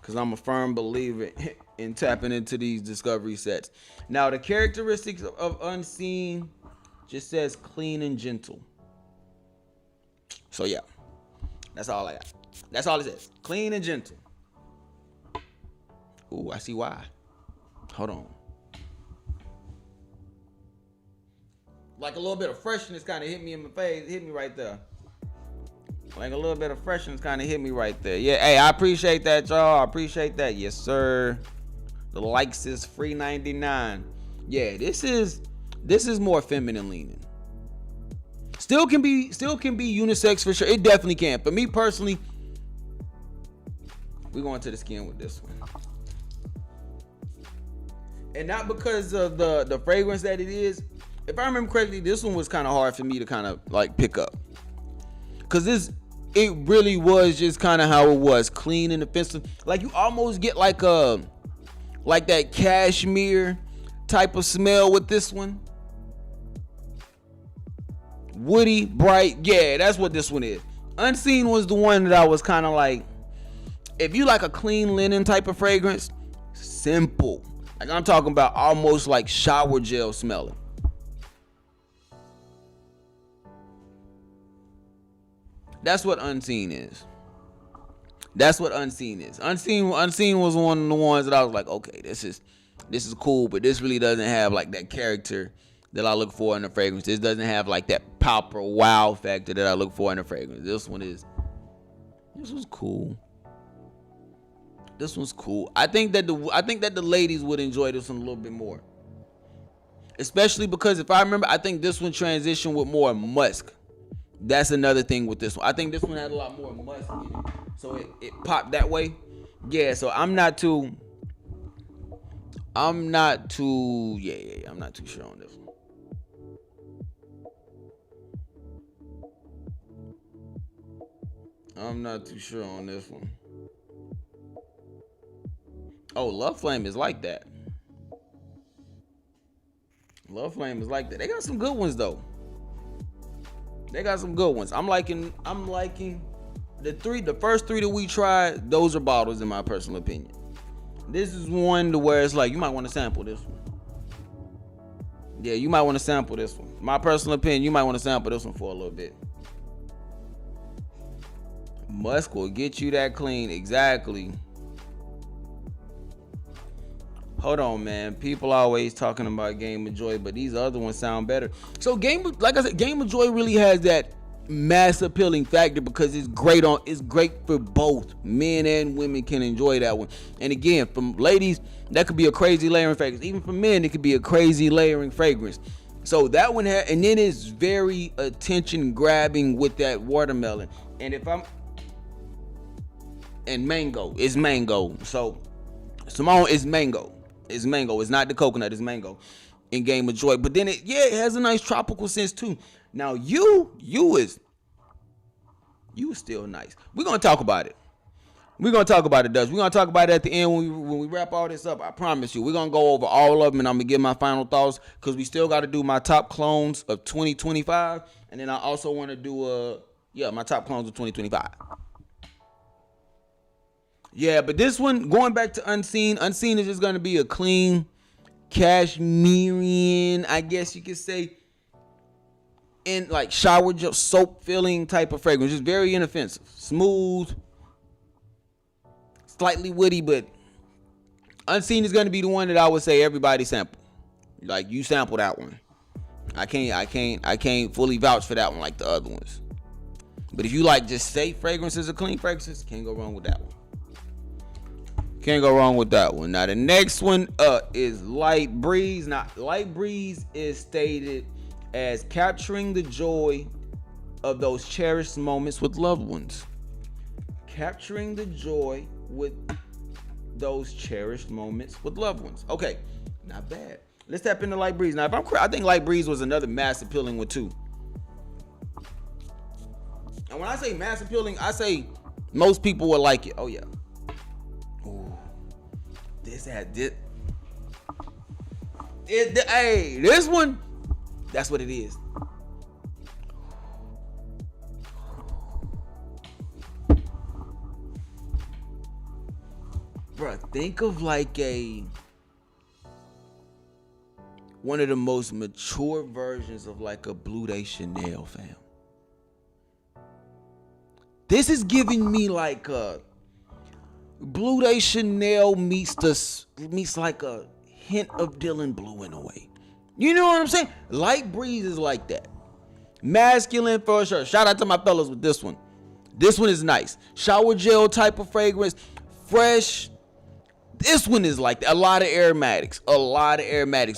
because I'm a firm believer in tapping into these discovery sets. Now, the characteristics of Unseen just says clean and gentle. So, yeah. That's all I got. That's all it says. Clean and gentle. Ooh, I see why. Hold on. Like a little bit of freshness kind of hit me in my face. Hit me right there. Like a little bit of freshness kind of hit me right there. Yeah, hey, I appreciate that, y'all. I appreciate that. Yes, sir. The likes is free 99. Yeah, this is more feminine leaning. Still can be unisex for sure. It definitely can. For me personally, we're going to the skin with this one. And not because of the fragrance that it is. If I remember correctly, this one was kind of hard for me to kind of like pick up. Cause it really was just kind of how it was, clean and offensive. Like you almost get like that cashmere type of smell with this one. Woody, bright, yeah, that's what this one is. Unseen was the one that I was kind of like, if you like a clean linen type of fragrance, simple. Like I'm talking about almost like shower gel smelling. That's what Unseen is. That's what Unseen is. Unseen was one of the ones that I was like, okay, this is cool, but this really doesn't have like that character that I look for in a fragrance. This doesn't have like that proper wow factor that I look for in a fragrance. This was cool. This one's cool. I think that the ladies would enjoy this one a little bit more. Especially because if I remember, I think this one transitioned with more musk. That's another thing with this one. I think this one had a lot more musk in it. So it popped that way. Yeah, so I'm not too sure on this one. I'm not too sure on this one. Oh, Love Flame is like that. Love Flame is like that. They got some good ones though. They got some good ones. I'm liking the first three that we tried. Those are bottles in my personal opinion. This is one to where it's like you might want to sample this one. Yeah, you might want to sample this one. My personal opinion, you might want to sample this one for a little bit. Musk will get you that clean. Exactly. Hold on, man. People always talking about Game of Joy, but these other ones sound better. So like I said, Game of Joy really has that mass appealing factor because it's great for both men and women can enjoy that one. And again, from ladies, that could be a crazy layering fragrance. Even for men, it could be a crazy layering fragrance. So that one and then it's very attention grabbing with that watermelon. And mango. It's mango. So Simone is mango. It's mango. It's not the coconut. It's mango in Game of Joy. But then it has a nice tropical sense too. Now you is still nice. We're gonna talk about it. We're gonna talk about it, Dutch. We're gonna talk about it at the end when we wrap all this up. I promise you. We're gonna go over all of them, and I'm gonna give my final thoughts because we still got to do my top clones of 2025, and then I also want to do my top clones of 2025. Yeah, but this one, going back to Unseen is just going to be a clean, cashmere, I guess you could say, in like shower gel, soap filling type of fragrance. Just very inoffensive, smooth, slightly woody, but Unseen is going to be the one that I would say everybody sample. Like you sample that one. I can't fully vouch for that one like the other ones. But if you like just safe fragrances or clean fragrances, can't go wrong with that one. Can't go wrong with that one. Now the next one is Light Breeze. Now Light Breeze is stated as capturing the joy of those cherished moments with loved ones. Capturing the joy with those cherished moments with loved ones. Okay, not bad. Let's tap into Light Breeze. Now, if I'm correct, I think Light Breeze was another mass appealing one too. And when I say mass appealing, I say most people will like it. Oh yeah. Ooh, this had this. Hey, this one. That's what it is. Bruh, think of like one of the most mature versions of like a Blue Day Chanel, fam. This is giving me like a Blue Day Chanel meets like a hint of Dylan Blue in a way. You know what I'm saying? Light Breeze is like that. Masculine for sure. Shout out to my fellas with this one. This one is nice. Shower gel type of fragrance. Fresh. This one is like that. A lot of aromatics,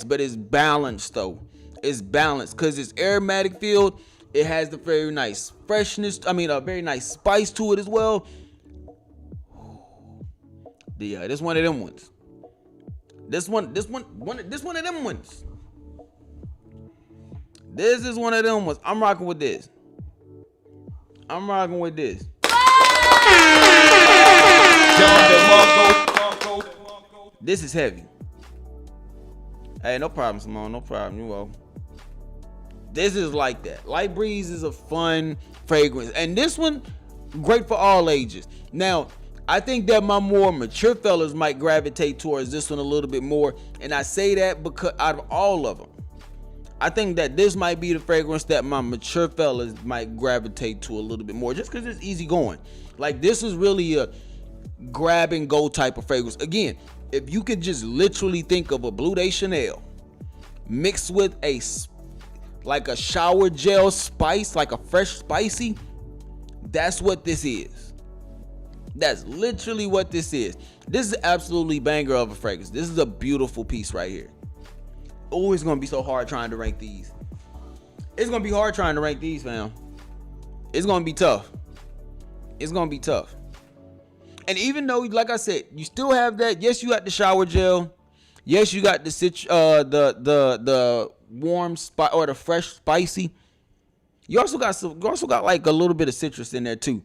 but it's balanced though. It's balanced because it's aromatic filled. It has the very nice freshness. I mean, a very nice spice to it as well. Yeah, this one of them ones. This one of them ones. This is one of them ones. I'm rocking with this. This is heavy. Hey, no problem, Simone. No problem. You will. This is like that. Light Breeze is a fun fragrance. And this one, great for all ages. Now, I think that my more mature fellas might gravitate towards this one a little bit more. And I say that because out of all of them, I think that this might be the fragrance that my mature fellas might gravitate to a little bit more. Just because it's easy going. Like, this is really a grab and go type of fragrance. Again, if you could just literally think of a Blue Day Chanel mixed with a shower gel spice, like a fresh spicy, that's what this is. That's literally what this is. This is absolutely banger of a fragrance. This is a beautiful piece right here. Oh, it's gonna be so hard trying to rank these. It's gonna be hard trying to rank these, fam. It's gonna be tough. And even though, like I said, you still have that. Yes, you got the shower gel. Yes, you got the warm spot or the fresh spicy. You also got like a little bit of citrus in there too.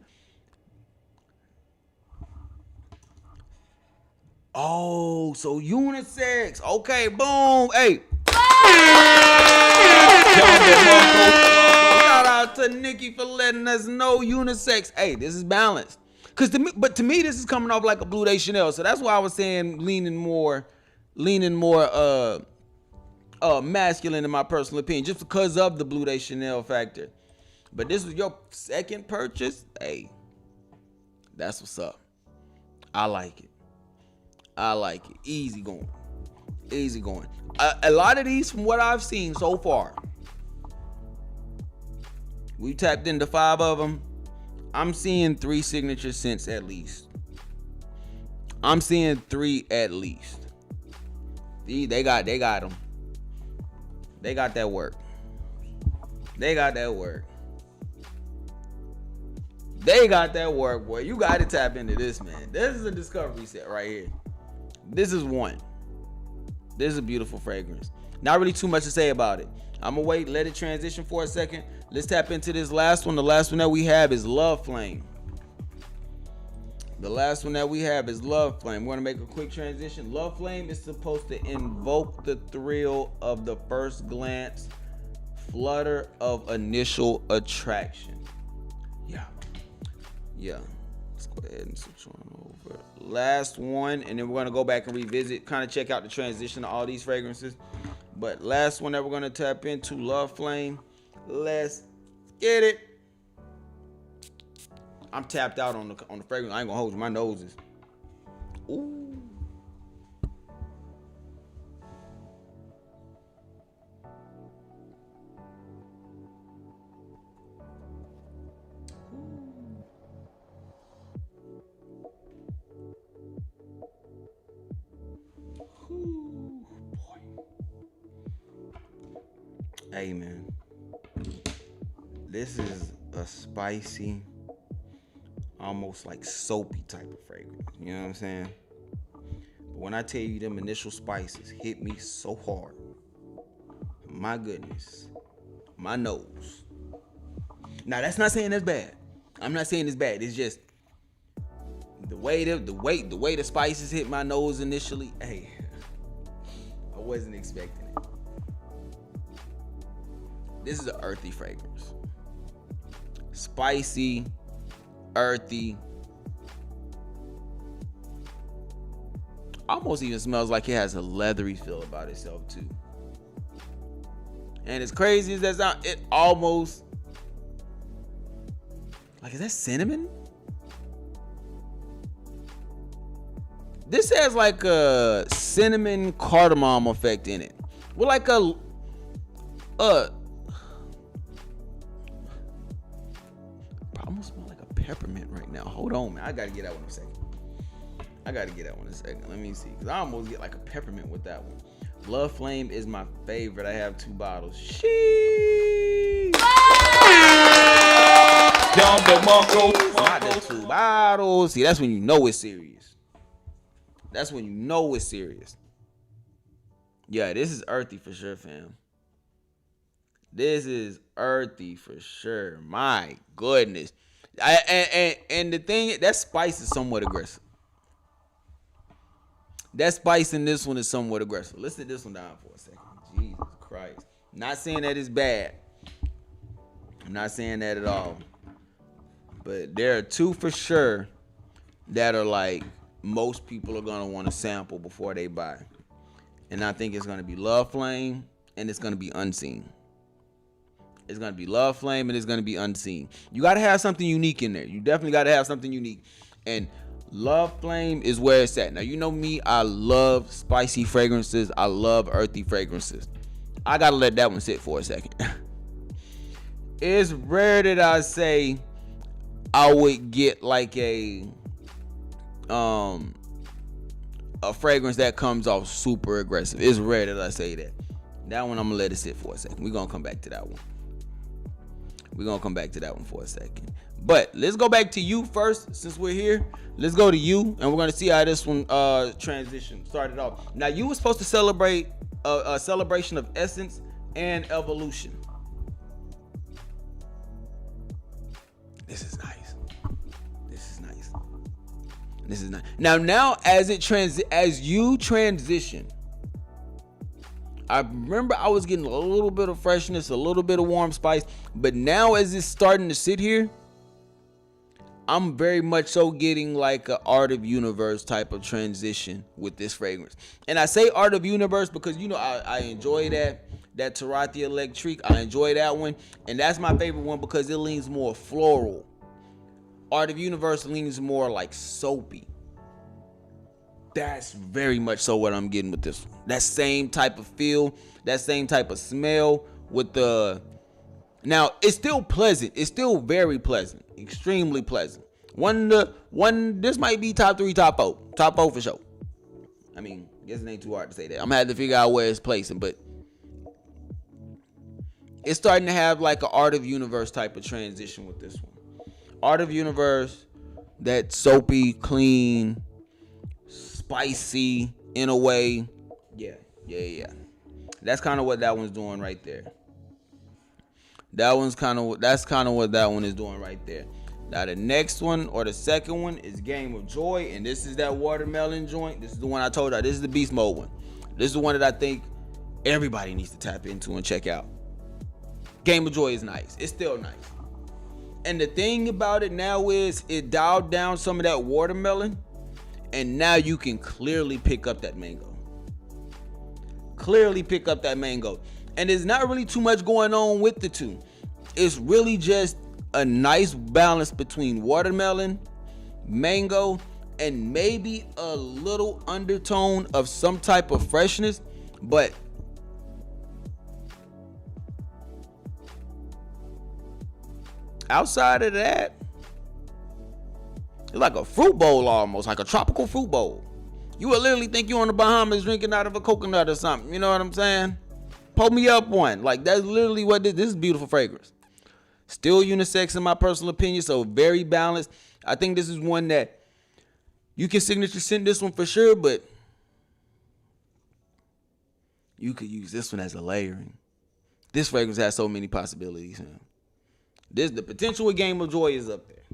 Oh, so unisex. Okay, boom. Hey. Shout out to Nikki for letting us know unisex. Hey, this is balanced. To me, this is coming off like a Blue Day Chanel. So that's why I was saying leaning more masculine in my personal opinion, just because of the Blue Day Chanel factor. But this was your second purchase. Hey, that's what's up. I like it. Easy going. A lot of these, from what I've seen so far, we tapped into 5 of them. I'm seeing 3 signature scents at least. I'm seeing 3 at least. They got them. They got that work. They got that work, boy. You got to tap into this, man. This is a discovery set right here. This is one. This is a beautiful fragrance. Not really too much to say about it. I'm gonna wait, let it transition for a second. Let's tap into this last one. The last one that we have is Love Flame. We're gonna make a quick transition. Love Flame is supposed to invoke the thrill of the first glance, flutter of initial attraction. Yeah. Let's go ahead and switch on over. Last one, and then we're gonna go back and revisit, kind of check out the transition of all these fragrances. But last one that we're gonna tap into, Love Flame. Let's get it. I'm tapped out on the fragrance. I ain't gonna hold you. My nose is. Ooh. Hey man, this is a spicy, almost like soapy type of fragrance. You know what I'm saying? But when I tell you them initial spices hit me so hard, my goodness, my nose. Now that's not saying that's bad. I'm not saying it's bad. It's just the way the spices hit my nose initially. Hey, I wasn't expecting it. This is an earthy fragrance. Spicy, earthy. Almost even smells like it has a leathery feel about itself too. And as crazy as that sounds, it almost, like, is that cinnamon? This has like a cinnamon cardamom effect in it. With like a I almost smell like a peppermint right now. Hold on, man. I gotta get that one in a second. Let me see. Because I almost get like a peppermint with that one. Love Flame is my favorite. I have 2 bottles. Sheesh. Not the 2 bottles. See, that's when you know it's serious. Yeah, this is earthy for sure, fam. This is earthy for sure. My goodness. And the thing, that spice is somewhat aggressive. That spice in this one is somewhat aggressive. Let's sit this one down for a second. Jesus Christ. Not saying that it's bad. I'm not saying that at all. But there are 2 for sure that are like most people are going to want to sample before they buy. And I think it's going to be Love Flame and it's going to be Unseen. It's going to be Love Flame and it's going to be Unseen. You got to have something unique in there. You definitely got to have something unique. And Love Flame is where it's at. Now, you know me. I love spicy fragrances. I love earthy fragrances. I got to let that one sit for a second. It's rare that I say I would get like a fragrance that comes off super aggressive. It's rare that I say that. That one, I'm going to let it sit for a second. We're going to come back to that one. For a second. But let's go back to you first since we're here. Let's go to you, and we're going to see how this one started off. Now, you were supposed to celebrate a celebration of essence and evolution. This is nice. Now as you transition, I remember I was getting a little bit of freshness, a little bit of warm spice, but now as it's starting to sit here, I'm very much so getting like a Art of Universe type of transition with this fragrance. And I say Art of Universe because, you know, I enjoy that Terratia Electrique. I enjoy that one. And that's my favorite one because it leans more floral. Art of Universe leans more like soapy. That's very much so what I'm getting with this one. That same type of feel, that same type of smell with the... Now, it's still pleasant. It's still very pleasant. Extremely pleasant. This might be top 3, top 4. Top 4 for sure. I mean, I guess it ain't too hard to say that. I'm going to have to figure out where it's placing, but it's starting to have like an Art of Universe type of transition with this one. Art of Universe, that soapy, clean, spicy in a way. Yeah. That's kind of what that one's doing right there. That's kind of what that one is doing right there. Now the next one, or the second one, is Game of Joy, and this is that watermelon joint. This is the one I told you. This is the beast mode one. This is the one that I think everybody needs to tap into and check out. Game of Joy is nice. It's still nice. And the thing about it now is it dialed down some of that watermelon, and now you can clearly pick up that mango. And there's not really too much going on with the two. It's really just a nice balance between watermelon, mango, and maybe a little undertone of some type of freshness. But outside of that, it's like a fruit bowl, almost like a tropical fruit bowl. You would literally think you're on the Bahamas drinking out of a coconut or something. You know what I'm saying? Pull me up one. Like, that's literally what this is. Beautiful fragrance. Still unisex in my personal opinion, so very balanced. I think this is one that you can signature scent this one for sure, but you could use this one as a layering. This fragrance has so many possibilities. Man. The potential with Game of Joy is up there.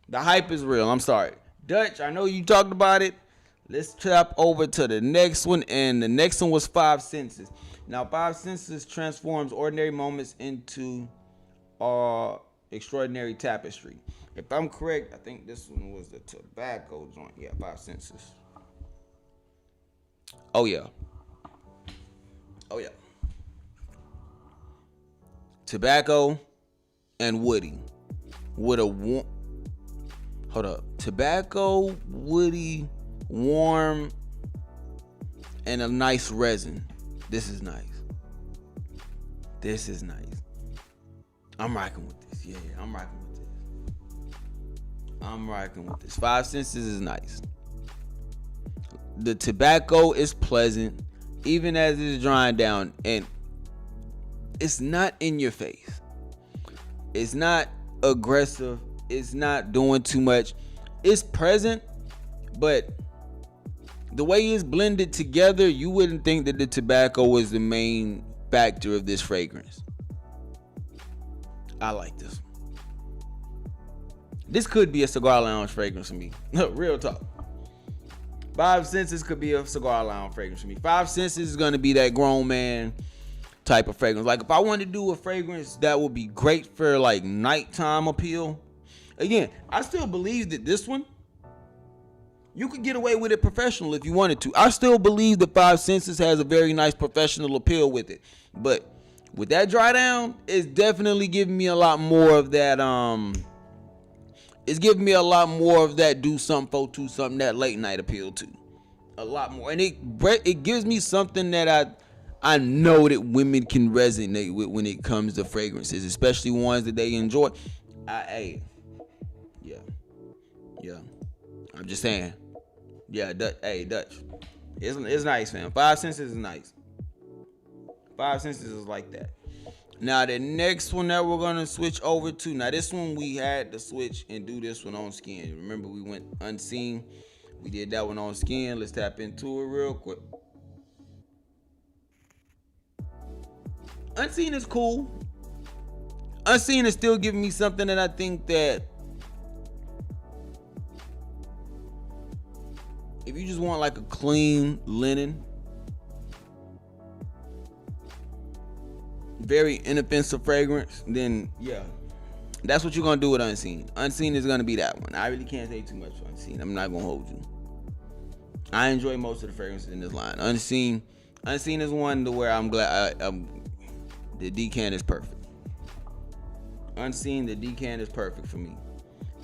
The hype is real. I'm sorry. Dutch, I know you talked about it. Let's tap over to the next one, and the next one was Five Senses. Now, Five Senses transforms ordinary moments into extraordinary tapestry. If I'm correct, I think this one was the tobacco joint. Yeah, Five Senses. Oh yeah. Tobacco and woody with a tobacco, woody, warm, and a nice resin. This is nice. I'm rocking with this. Yeah, I'm rocking with this. Five Senses is nice. The tobacco is pleasant, even as it's drying down, and it's not in your face. It's not aggressive. It's not doing too much. It's present, but the way it's blended together, you wouldn't think that the tobacco was the main factor of this fragrance. I like this one. This could be a cigar lounge fragrance for me. Real talk. Five Senses could be a cigar lounge fragrance for me. Five Senses is going to be that grown man type of fragrance. Like, if I wanted to do a fragrance that would be great for like nighttime appeal, again, I still believe that this one, you could get away with it professional if you wanted to. I still believe the Five Senses has a very nice professional appeal with it. But with that dry down, it's definitely giving me a lot more of that, it's giving me a lot more of that do something for two something, that late night appeal too. A lot more. And it gives me something that I know that women can resonate with when it comes to fragrances, especially ones that they enjoy. Yeah. I'm just saying. Yeah, Dutch. It's nice, fam. Five Senses is nice. Five Senses is like that. Now, the next one that we're going to switch over to. Now, this one we had to switch and do this one on skin. Remember, we went unseen. We did that one on skin. Let's tap into it real quick. Unseen is cool. Unseen is still giving me something that I think that if you just want like a clean linen, very inoffensive fragrance, then yeah, that's what you're gonna do with Unseen. Unseen is gonna be that one. I really can't say too much for Unseen. I'm not gonna hold you. I enjoy most of the fragrances in this line. Unseen is one to where I'm glad the decan is perfect. Unseen, the decan is perfect for me.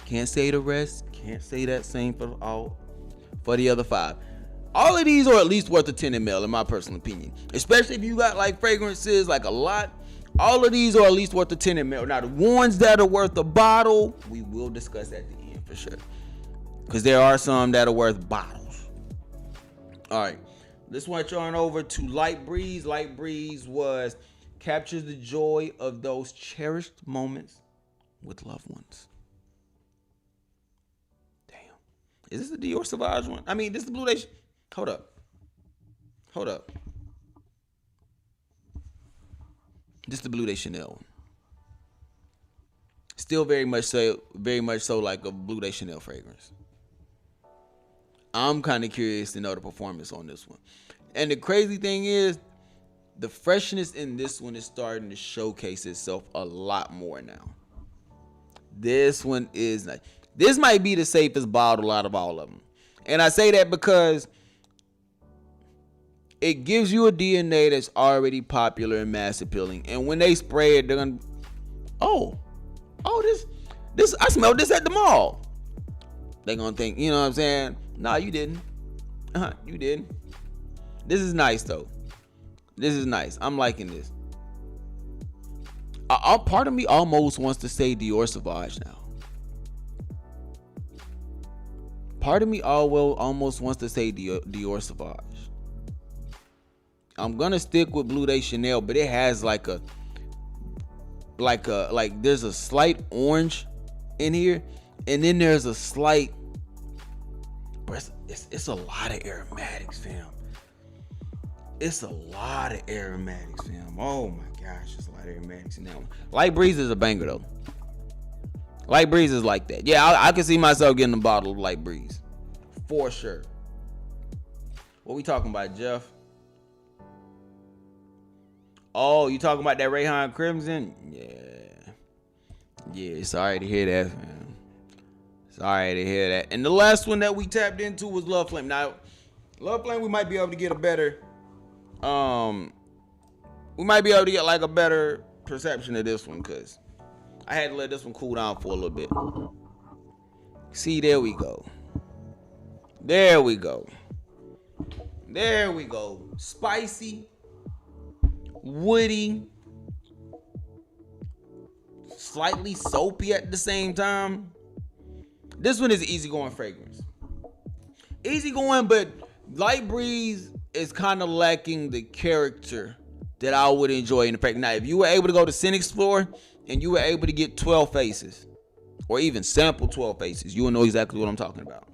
Can't say the rest. Can't say that same for the other five. All of these are at least worth a 10 ml in my personal opinion. Especially if you got like fragrances, like a lot. All of these are at least worth a 10 ml. Now the ones that are worth a bottle, we will discuss at the end for sure. Because there are some that are worth bottles. Alright. Let's switch on over to Light Breeze. Light Breeze captures the joy of those cherished moments with loved ones. Damn. Is this the Dior Sauvage one? I mean, this is the Blue Day. Hold up. This is the Blue Day Chanel one. Still very much so like a Blue Day Chanel fragrance. I'm kind of curious to know the performance on this one. And the crazy thing is, the freshness in this one is starting to showcase itself a lot more now. This one is nice. This might be the safest bottle out of all of them. And I say that because it gives you a DNA that's already popular and mass appealing. And when they spray it, they're gonna, this I smelled this at the mall. They're gonna think, you know what I'm saying? Nah, you didn't. You didn't. This is nice though. This is nice. I'm liking this. Part of me almost wants to say Dior Sauvage now. Part of me almost wants to say Dior Sauvage. I'm gonna stick with Blue Day Chanel, but it has like there's a slight orange in here, and then there's a slight, but it's a lot of aromatics, fam. It's a lot of aromatics, fam. Oh my gosh, there's a lot of aromatics in that one. Light Breeze is a banger though. Light Breeze is like that. Yeah, I can see myself getting a bottle of Light Breeze for sure. What we talking about, Jeff? Oh, you talking about that Rayhan Crimson? Yeah. Sorry to hear that, man. Sorry to hear that. And the last one that we tapped into was Love Flame. Now, Love Flame, we might be able to get a better, like a better perception of this one, because I had to let this one cool down for a little bit. See, there we go. Spicy, woody, slightly soapy at the same time. This one is an easygoing fragrance. Easygoing, but Light Breeze is kind of lacking the character that I would enjoy in the fragrance. Now, if you were able to go to Scent Explorer and you were able to get 12 faces, or even sample 12 faces, you will know exactly what I'm talking about.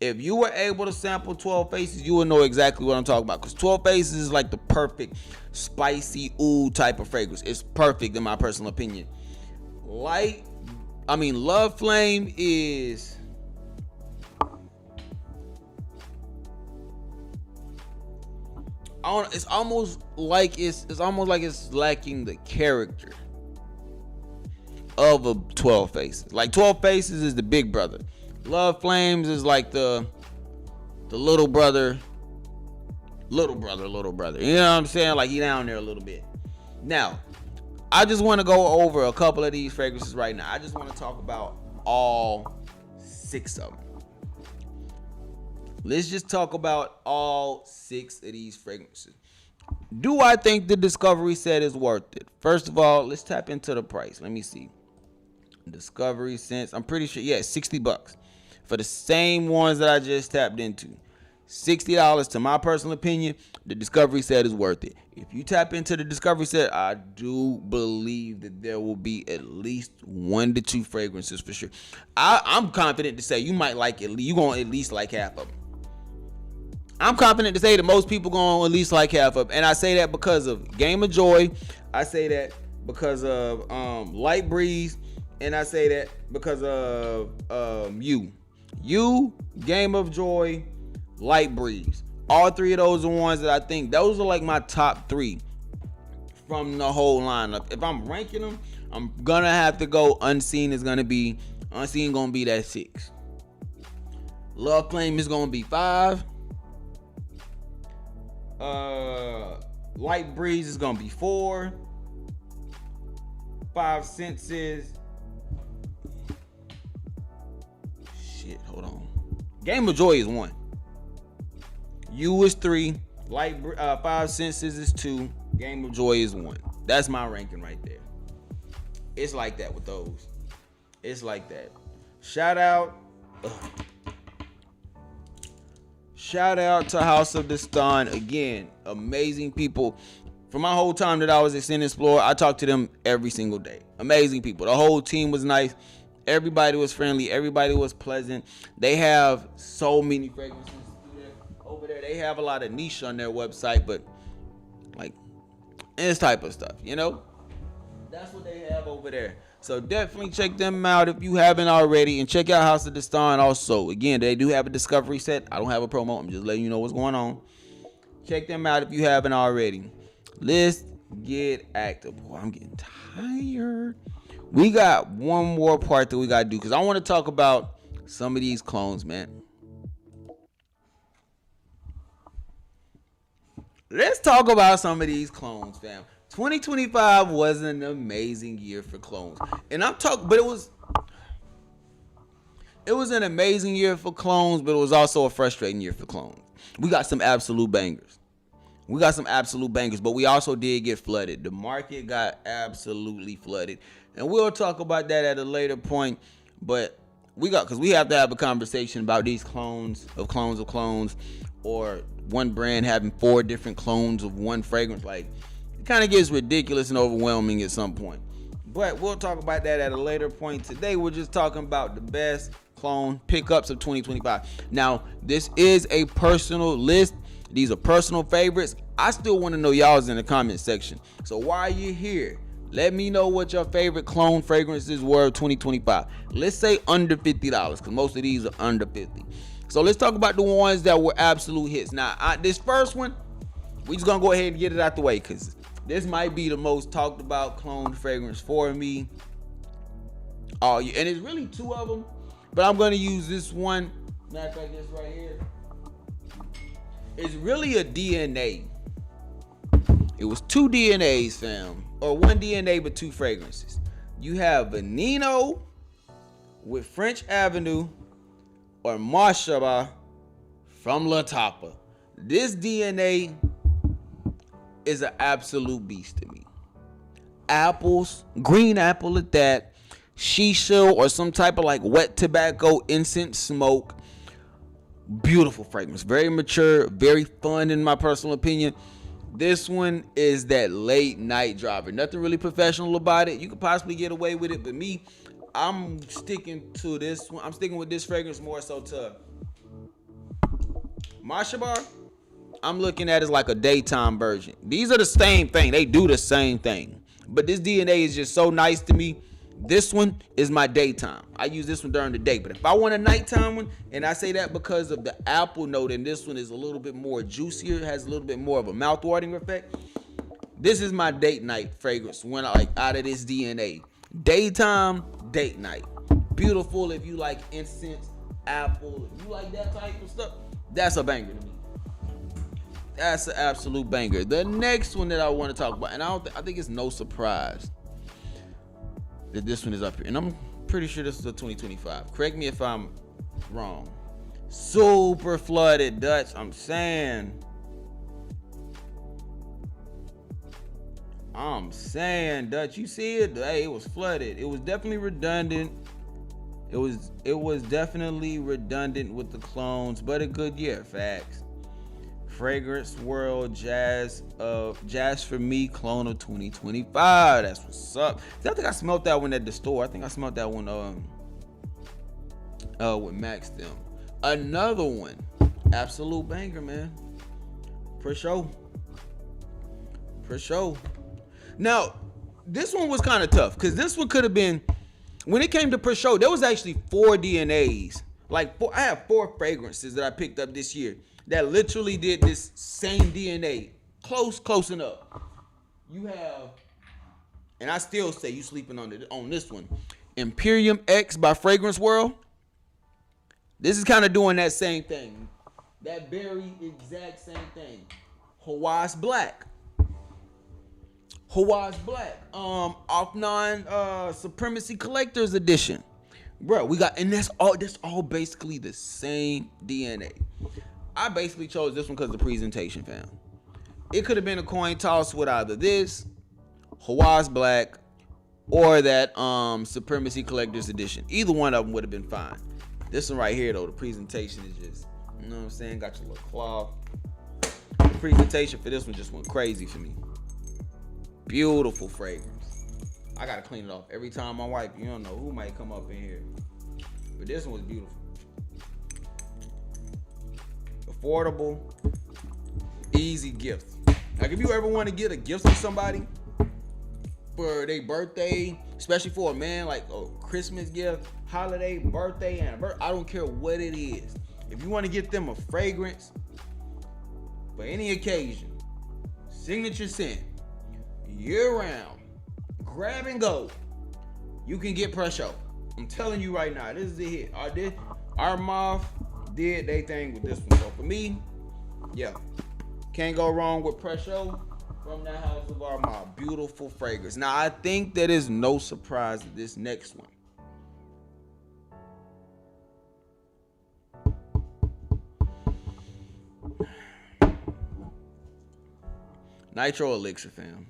If you were able to sample 12 faces, you will know exactly what I'm talking about. Because 12 faces is like the perfect spicy oud type of fragrance. It's perfect in my personal opinion. Love Flame is... It's almost like it's lacking the character of a 12 faces. Like 12 faces is the big brother. Love Flames is like the little brother. You know what I'm saying? Like he down there a little bit. Now, I just want to go over a couple of these fragrances right now. I just want to talk about all 6 of them. Let's just talk about all 6 of these fragrances. Do I think the Discovery set is worth it? First of all, let's tap into the price. Let me see. Discovery scents. I'm pretty sure, $60 for the same ones that I just tapped into. $60, to my personal opinion, the Discovery set is worth it. If you tap into the Discovery set, I do believe that there will be at least 1 to 2 fragrances for sure. I'm confident to say you might like it. You gonna at least like half of them. I'm confident to say that most people gonna at least like half of them, and I say that because of Game of Joy. I say that because of Light Breeze, and I say that because of You, Game of Joy, Light Breeze. All 3 of those are ones that I think those are like my top 3 from the whole lineup. If I'm ranking them, I'm gonna have to go Unseen gonna be that 6. Love Flame is gonna be 5. Light Breeze is gonna be 4. 5 Senses. Shit, hold on. Game of Joy is 1. You is 3. 5 Senses is 2. Game of Joy is 1. That's my ranking right there. It's like that with those. It's like that. Shout out to House of Dastan. Again, amazing people. For my whole time that I was at Scent Explorer, I talked to them every single day. Amazing people. The whole team was nice. Everybody was friendly. Everybody was pleasant. They have so many fragrances over there. They have a lot of niche on their website, but like this type of stuff, you know? That's what they have over there. So definitely check them out if you haven't already, and check out House of Dastan also. Again, they do have a Discovery set. I don't have a promo. I'm just letting you know what's going on. Check them out if you haven't already. Let's get active. Boy, I'm getting tired. We got one more part that we got to do because I want to talk about some of these clones, man. Let's talk about some of these clones, fam. 2025 was an amazing year for clones. And I'm talking, but it was an amazing year for clones, but it was also a frustrating year for clones. We got some absolute bangers. But we also did get flooded. The market got absolutely flooded. And we'll talk about that at a later point. But because we have to have a conversation about these clones, or one brand having 4 different clones of one fragrance. Like, it kind of gets ridiculous and overwhelming at some point. But we'll talk about that at a later point. Today, we're just talking about the best clone pickups of 2025. Now, this is a personal list. These are personal favorites. I still want to know y'all's in the comment section. So while you're here, let me know what your favorite clone fragrances were of 2025. Let's say under $50, because most of these are under 50. So let's talk about the ones that were absolute hits. Now, this first one, we just gonna go ahead and get it out the way, because this might be the most talked about clone fragrance for me. Oh, yeah, and it's really 2 of them, but I'm gonna use this one. Matter of fact, this right here. It's really a DNA. It was 2 DNAs, fam. Or 1 DNA, but 2 fragrances. You have Veneno with French Avenue or Marshaba from Lattafa. This DNA is an absolute beast to me. Apples, green apple at that, shisha or some type of like wet tobacco incense smoke. Beautiful fragrance, very mature, very fun in my personal opinion. This one is that late night driver. Nothing really professional about it. You could possibly get away with it, but me, I'm sticking to this one. I'm sticking with this fragrance more so to Mashabar. I'm looking at it as like a daytime version. These are the same thing. They do the same thing. But this DNA is just so nice to me. This one is my daytime. I use this one during the day. But if I want a nighttime one, and I say that because of the apple note, and this one is a little bit more juicier, has a little bit more of a mouth-watering effect. This is my date night fragrance when I like out of this DNA. Daytime, date night. Beautiful if you like incense, apple, if you like that type of stuff. That's a banger to me. That's an absolute banger. The next one that I want to talk about, and I think it's no surprise that this one is up here, and I'm pretty sure this is a 2025. Correct me if I'm wrong. Super flooded Dutch. I'm saying, Dutch. You see it? Hey, it was flooded. It was definitely redundant. It was definitely redundant with the clones, but a good year. Facts. Fragrance World Jazz for Me clone of 2025. That's what's up. I think I smelled that one at the store. I think I smelled that one with Max them. Another one, absolute banger, man. For sure. Now, this one was kind of tough because this one could have been, when it came to per show, there was actually 4 DNAs. I have 4 fragrances that I picked up this year that literally did this same DNA. Close enough. You have, and I still say you sleeping on this one. Imperium X by Fragrance World. This is kind of doing that same thing. That very exact same thing. Hawaii's Black. Off-9 Supremacy Collector's Edition. Bro, we got, and that's all basically the same DNA. I basically chose this one because of the presentation, fam. It could have been a coin toss with either this, Hawaii's Black, or that Supremacy Collector's Edition. Either one of them would have been fine. This one right here, though, the presentation is just, you know what I'm saying? Got your little cloth. The presentation for this one just went crazy for me. Beautiful fragrance. I gotta clean it off every time I wipe. You don't know who might come up in here. But this one was beautiful. Affordable, easy gift. Like if you ever want to get a gift to somebody for their birthday, especially for a man, like a Christmas gift, holiday, birthday, anniversary, I don't care what it is. If you want to get them a fragrance for any occasion, signature scent, year round, grab and go, you can get Pressure. I'm telling you right now, this is a hit. Our moth did they thing with this one. So for me, yeah, can't go wrong with Pressure from that House of Armagh. Beautiful fragrance. Now I think that is no surprise that this next one, Nitro Elixir, fam.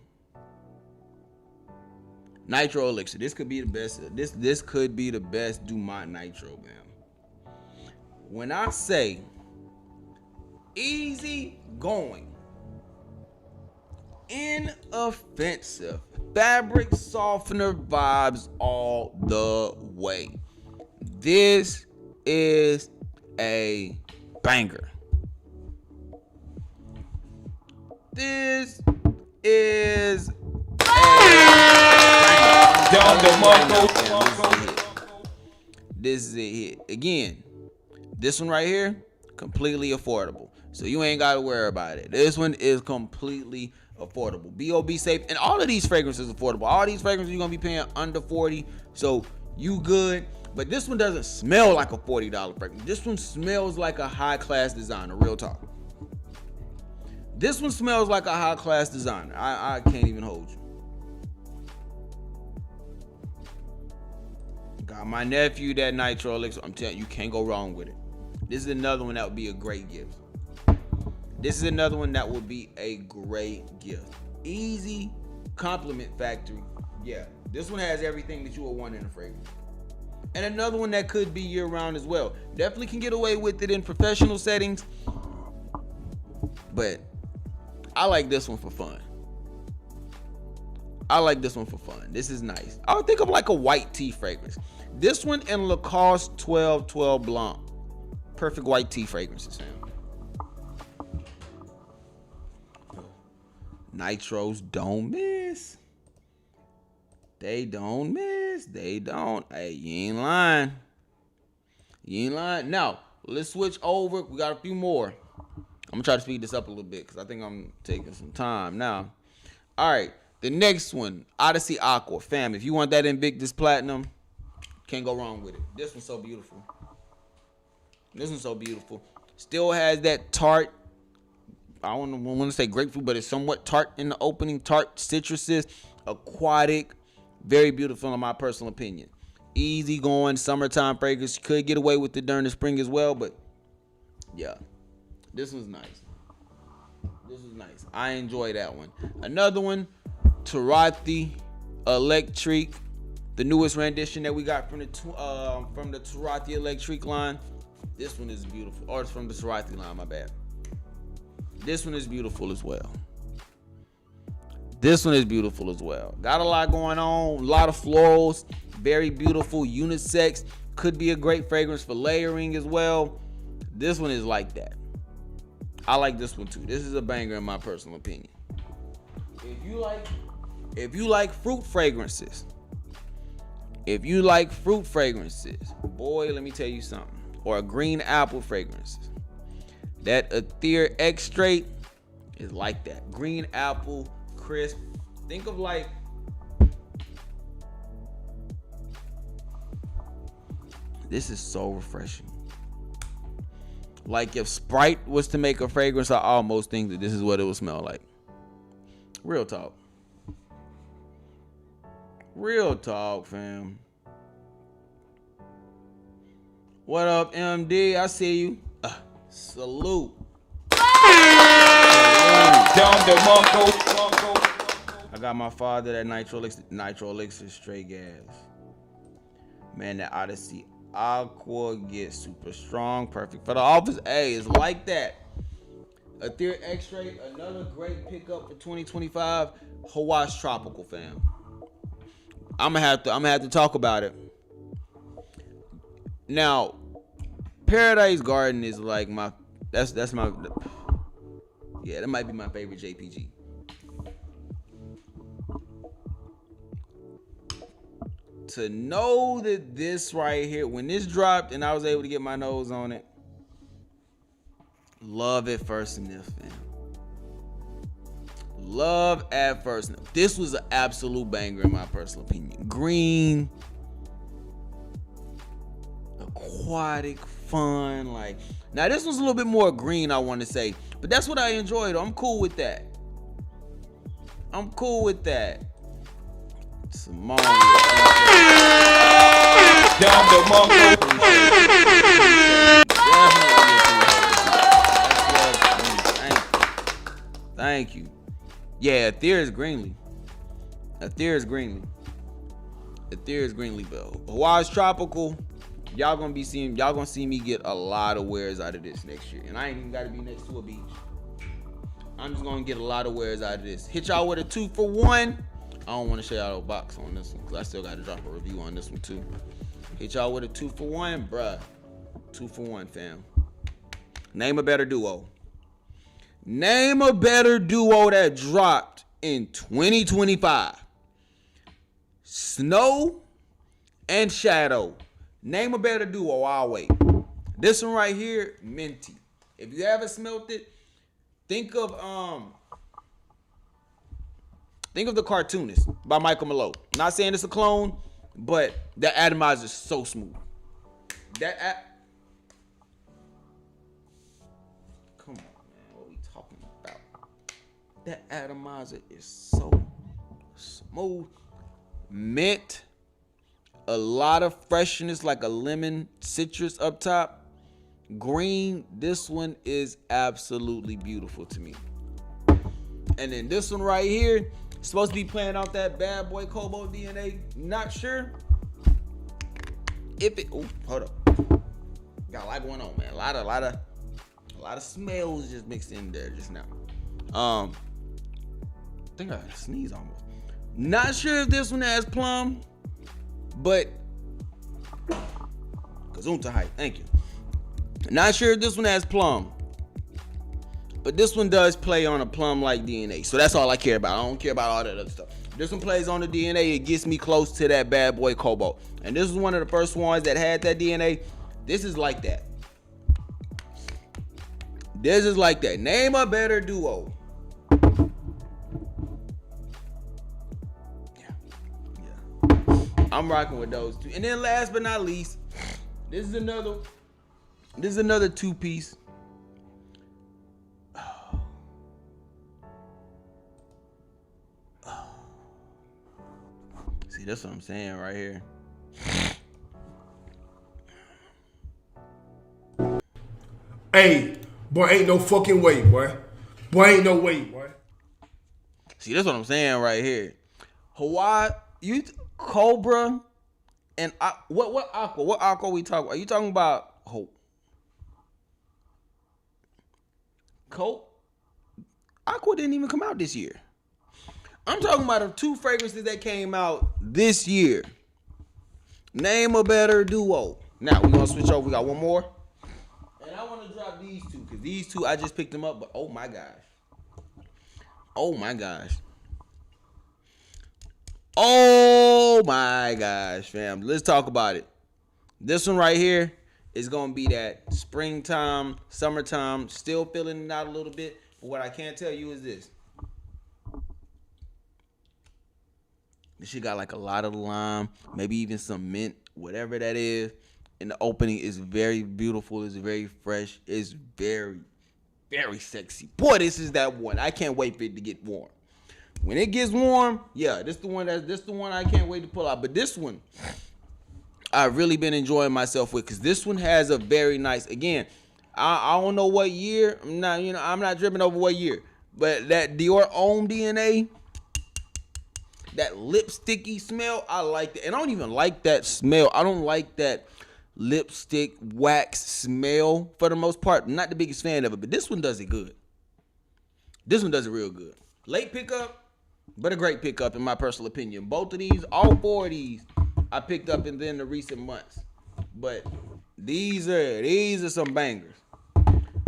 Nitro Elixir. This could be the best. This could be the best Dumont Nitro, man. When I say Easy going. Inoffensive. Fabric softener vibes all the way. This is a banger. This is a banger. This is a hit. Again, this one right here, completely affordable. So you ain't got to worry about it. This one is completely affordable. B.O.B. safe. And all of these fragrances affordable. All these fragrances you're going to be paying under $40. So you good. But this one doesn't smell like a $40 fragrance. This one smells like a high-class designer. Real talk. This one smells like a high-class designer. I can't even hold you. Got my nephew that Nitro Elixir. I'm telling you, you can't go wrong with it. This is another one that would be a great gift. This is another one that would be a great gift. Easy compliment factory. Yeah, this one has everything that you would want in a fragrance. And another one that could be year-round as well. Definitely can get away with it in professional settings. But I like this one for fun. I like this one for fun. This is nice. I would think of like a white tea fragrance. This one and Lacoste 1212 Blanc. Perfect white tea fragrances, fam. Nitros don't miss. They don't miss. They don't. Hey, you ain't lying. You ain't lying. Now, let's switch over. We got a few more. I'm going to try to speed this up a little bit because I think I'm taking some time now. All right. The next one, Odyssey Aqua. Fam, if you want that Invictus Platinum, can't go wrong with it. This one's so beautiful. This one's so beautiful. Still has that tart. I don't want to say grapefruit, but it's somewhat tart in the opening. Tart citruses, aquatic, very beautiful in my personal opinion. Easy going, summertime fragrance. Could get away with it during the spring as well, but yeah, this one's nice. This is nice. I enjoy that one. Another one, Asad Elixir, the newest rendition that we got from the Asad Elixir line. This one is beautiful. Or it's from the Asad line, my bad. This one is beautiful as well. This one is beautiful as well. Got a lot going on. A lot of florals. Very beautiful. Unisex. Could be a great fragrance for layering as well. This one is like that. I like this one too. This is a banger in my personal opinion. If you like fruit fragrances. Boy, let me tell you something. Or green apple fragrances. That Ether Extrait is like that. Green apple, crisp. Think of like this is so refreshing. Like if Sprite was to make a fragrance, I almost think that this is what it would smell like. Real talk. Real talk, fam. What up, MD? I see you. Salute. I got my father that Nitro Elixir straight gas. Man, that Odyssey Aqua gets super strong, perfect for the office. Hey, it's like that. Ether Extrait, another great pickup for 2025. Hawaii Tropical, fam. I'm gonna have to talk about it. Now, Paradise Garden is like my that might be my favorite JPG. To know that this right here, when this dropped and I was able to get my nose on it, love at first sniff, fam. Love at first sniff. This was an absolute banger in my personal opinion. Green, aquatic, fun. Like, now this was a little bit more green, I want to say, but that's what I enjoyed. I'm cool with that. Simone. Thank you. Yeah, Ether is Greenlee. But Hawaii's Tropical, Y'all gonna see me get a lot of wares out of this next year. And I ain't even gotta be next to a beach. I'm just gonna get a lot of wares out of this. Hit y'all with a 2-for-1. I don't want to show y'all a box on this one because I still gotta drop a review on this one too. Hit y'all with a 2-for-1, bruh. 2-for-1, fam. Name a better duo. Name a better duo that dropped in 2025. Snow and Shadow. Name a better duo. I'll wait. This one right here, minty. If you haven't smelt it, think of The Cartoonist by Michael Malone. Not saying it's a clone, but that atomizer is so smooth. Come on, man. What are we talking about? That atomizer is so smooth. Mint. A lot of freshness, like a lemon citrus up top. Green. This one is absolutely beautiful to me. And then this one right here, supposed to be playing out that bad boy Cobalt DNA. Not sure if it. Oh, hold up. Got a lot going on, man. A lot of smells just mixed in there just now. I think I had to sneeze almost. Not sure if this one has plum, but Kazunta height. Thank you. Not sure if this one has plum, but this one does play on a plum-like DNA. So that's all I care about. I don't care about all that other stuff. This one plays on the DNA. It gets me close to that bad boy Cobalt. And this is one of the first ones that had that DNA. This is like that. This is like that. Name a better duo. Yeah. I'm rocking with those two. And then last but not least, this is another two-piece. See, that's what I'm saying right here. Hey, boy, ain't no fucking way, boy. Boy, ain't no way, boy. See, that's what I'm saying right here. Hawaii, Cobra, and what aqua? What aqua we talking about? Are you talking about Aqua didn't even come out this year. I'm talking about the two fragrances that came out this year. Name a better duo. Now, we're going to switch over. We got one more. And I want to drop these two because these two, I just picked them up. But oh my gosh. Oh my gosh. Oh my gosh, fam. Let's talk about it. This one right here is going to be that springtime, summertime. Still feeling it out a little bit. But what I can't tell you is this. This shit got like a lot of lime, maybe even some mint, whatever that is. And the opening is very beautiful. It's very fresh. It's very, very sexy. Boy, this is that one. I can't wait for it to get warm. When it gets warm, yeah, this the one I can't wait to pull out. But this one, I've really been enjoying myself with because this one has a very nice. Again, I don't know what year. I'm not dripping over what year. But that Dior Homme DNA. That lipsticky smell, I like that. And I don't even like that smell. I don't like that lipstick wax smell for the most part. I'm not the biggest fan of it, but this one does it good. This one does it real good. Late pickup, but a great pickup in my personal opinion. Both of these, all four of these, I picked up in the recent months. But these are some bangers.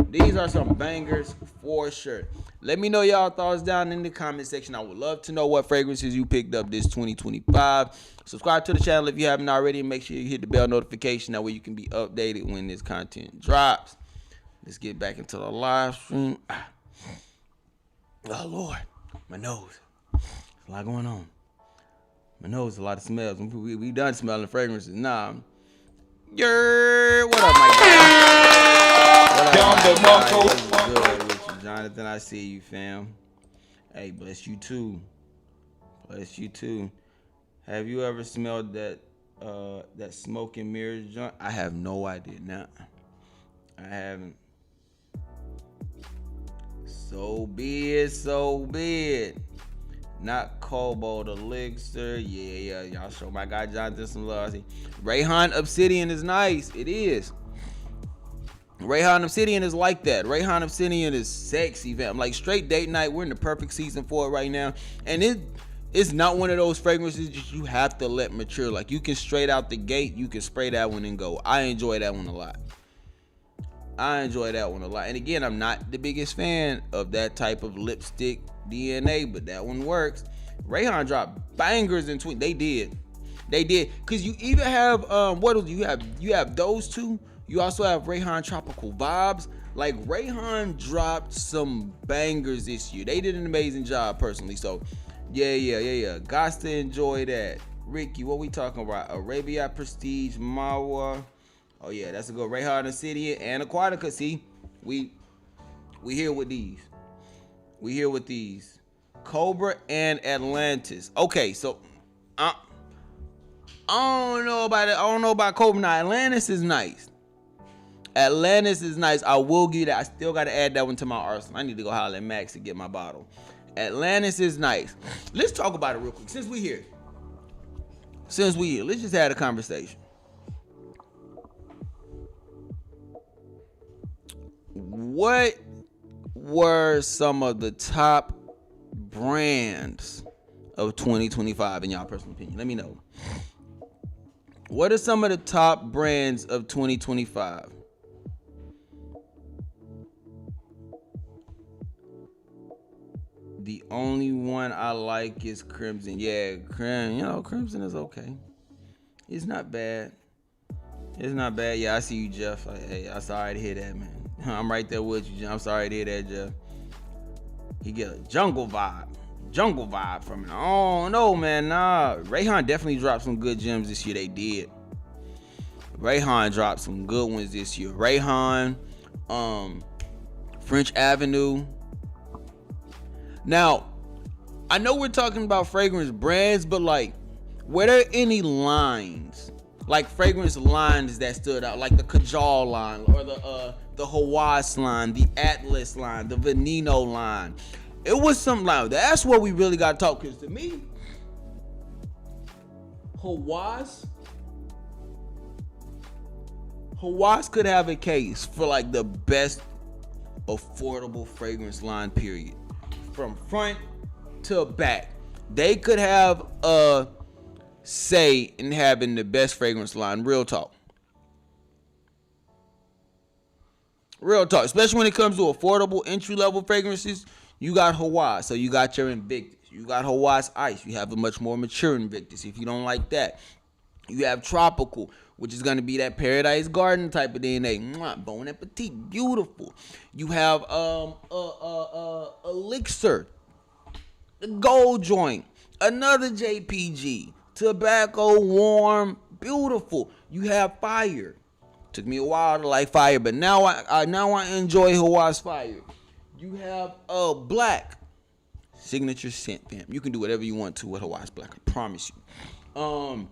These are some bangers for sure. Let me know y'all thoughts down in the comment section. I would love to know what fragrances you picked up this 2025. Subscribe to the channel if you haven't already. And make sure you hit the bell notification. That way you can be updated when this content drops. Let's get back into the live stream. Oh, Lord. My nose. There's a lot going on. My nose, a lot of smells. We done smelling fragrances. Nah. What up, my guy? Good with you, Jonathan. I see you, fam. Hey, bless you too. Bless you too. Have you ever smelled that smoke and mirrors joint? I have no idea. Now, I haven't. So be it. So be it. Not Cobalt Elixir. Yeah. Y'all show my guy Jonathan some love. Rayhan Obsidian is nice. It is. Rayhan Obsidian is like that. Rayhan Obsidian is sexy, fam. Like straight date night. We're in the perfect season for it right now. And it's not one of those fragrances that you have to let mature. Like you can straight out the gate, you can spray that one and go. I enjoy that one a lot. And again, I'm not the biggest fan of that type of lipstick DNA, but that one works. Rayhan dropped bangers in tweet. They did. Cause you even have what else? You have those two. You also have Rayhan Tropical Vibes. Like Rayhan dropped some bangers this year. They did an amazing job personally. So yeah. Got to enjoy that. Ricky, what we talking about? Arabia Prestige Mawa. Oh yeah, that's a good Rayhan Obsidian and Aquatica. See, we here with these. Cobra and Atlantis. Okay, so I don't know about it. I don't know about Cobra. Now Atlantis is nice. I will give you that. I still got to add that one to my arsenal. I need to go holler at Max to get my bottle. Atlantis is nice. Let's talk about it real quick. Since we here, let's just have a conversation. What were some of the top brands of 2025 in y'all personal opinion? Let me know. What are some of the top brands of 2025? The only one I like is Crimson. Yeah, Crimson is okay. It's not bad. Yeah, I see you, Jeff. Hey, I'm sorry to hear that, man. I'm right there with you. I'm sorry to hear that, Jeff. He get a jungle vibe from it. Oh no, man, nah. Rayhan definitely dropped some good gems this year. They did. Rayhan dropped some good ones this year. Rayhan, French Avenue. Now, I know we're talking about fragrance brands, but like, were there any lines, like fragrance lines that stood out, like the Kajal line or the Hawass line, the Atlas line, the Veneno line? It was something like that. That's what we really got to talk. Because to me, Hawass could have a case for like the best affordable fragrance line, period. From front to back, they could have a say in having the best fragrance line. Real talk, especially when it comes to affordable entry-level fragrances. You got Hawass, so you got your Invictus. You got Hawass Ice. You have a much more mature Invictus if you don't like that. You have Tropical, which is going to be that Paradise Garden type of DNA. Bon appetit, beautiful. You have Elixir, the gold joint, another JPG, Tobacco Warm, beautiful. You have Fire. Took me a while to like Fire, but now I enjoy Hawass Fire. You have Black, signature scent, fam. You can do whatever you want to with Hawass Black, I promise you.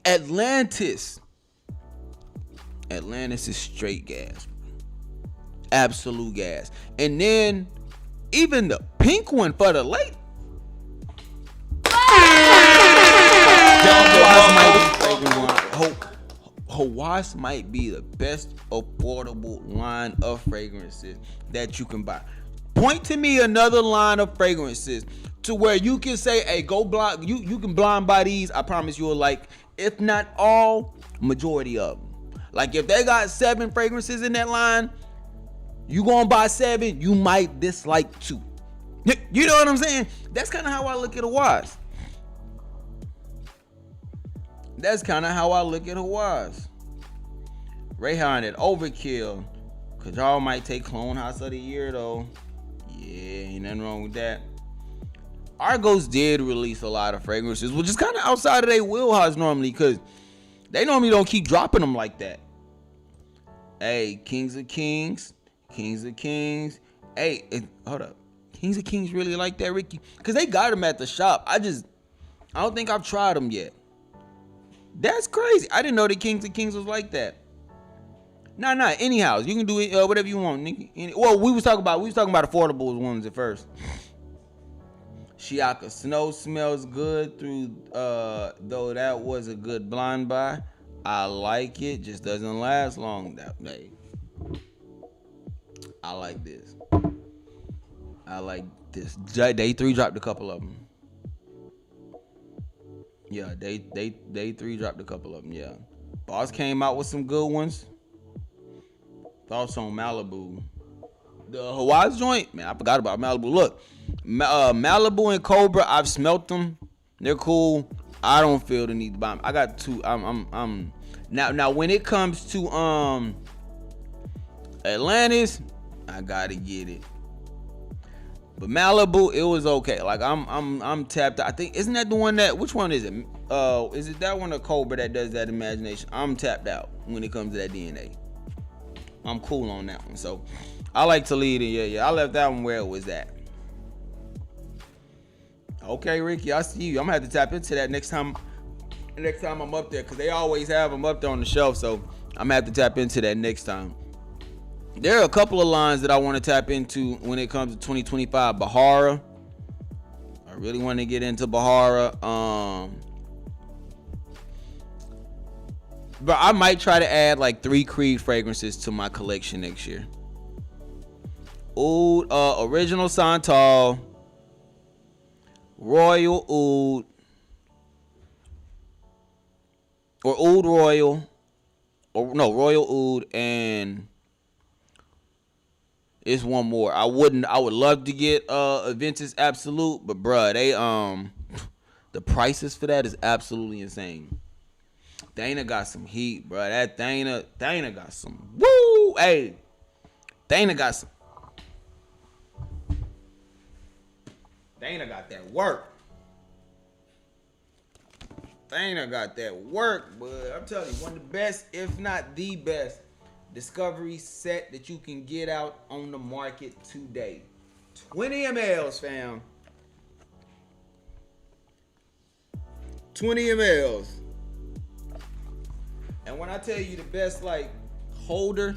Atlantis is straight gas, absolute gas. And then even the pink one for the late, Hawass might be the best affordable line of fragrances that you can buy. Point to me another line of fragrances to where you can say, hey, go blind. You can blind buy these. I promise you'll like, if not all, majority of them. Like if they got 7 fragrances in that line, you gonna buy 7, you might dislike 2. You know what I'm saying? That's kind of how I look at Hawass. Rayhan at Overkill. Cause y'all might take Clone House of the Year though. Yeah, ain't nothing wrong with that. Argos did release a lot of fragrances, which is kind of outside of their wheelhouse normally, because they normally don't keep dropping them like that. Hey, Kings of Kings. Hey, hold up. Kings of Kings really like that, Ricky? Because they got them at the shop. I don't think I've tried them yet. That's crazy. I didn't know that Kings of Kings was like that. Nah. Anyhow, you can do it whatever you want, nigga. Well, we was talking about affordable ones at first. Shiaka Snow smells good through though that was a good blind buy. I like it, just doesn't last long that day. I like this. Day 3 dropped a couple of them. Yeah, day 3 dropped a couple of them. Yeah, Boss came out with some good ones. Thoughts on Malibu? The Hawaii joint, man, I forgot about Malibu. Look, Malibu and Cobra, I've smelt them. They're cool. I don't feel the need to buy them. I got two. I'm now when it comes to Atlantis, I gotta get it. But Malibu, it was okay. Like I'm tapped out. I think, isn't that the one that, which one is it? Is it that one or Cobra that does that imagination? I'm tapped out when it comes to that DNA. I'm cool on that one. So I like to lead it. Yeah. I left that one where it was at. Okay, Ricky, I see you. I'm gonna have to tap into that next time I'm up there, because they always have them up there on the shelf. So I'm gonna have to tap into that next time. There are a couple of lines that I want to tap into when it comes to 2025. Bahara. I really want to get into Bahara. But I might try to add like 3 Creed fragrances to my collection next year. Oud, Original Santal, Royal Oud, or Oud Royal, or no, Royal Oud, and it's one more. I would love to get Aventus Absolute, but bruh, they the prices for that is absolutely insane. Dana got some heat, bruh. That Dana got some woo. Hey, Dana got that work. Dana got that work, but I'm telling you, one of the best, if not the best, discovery set that you can get out on the market today. 20 mLs, fam. 20 mLs. And when I tell you the best, like, holder,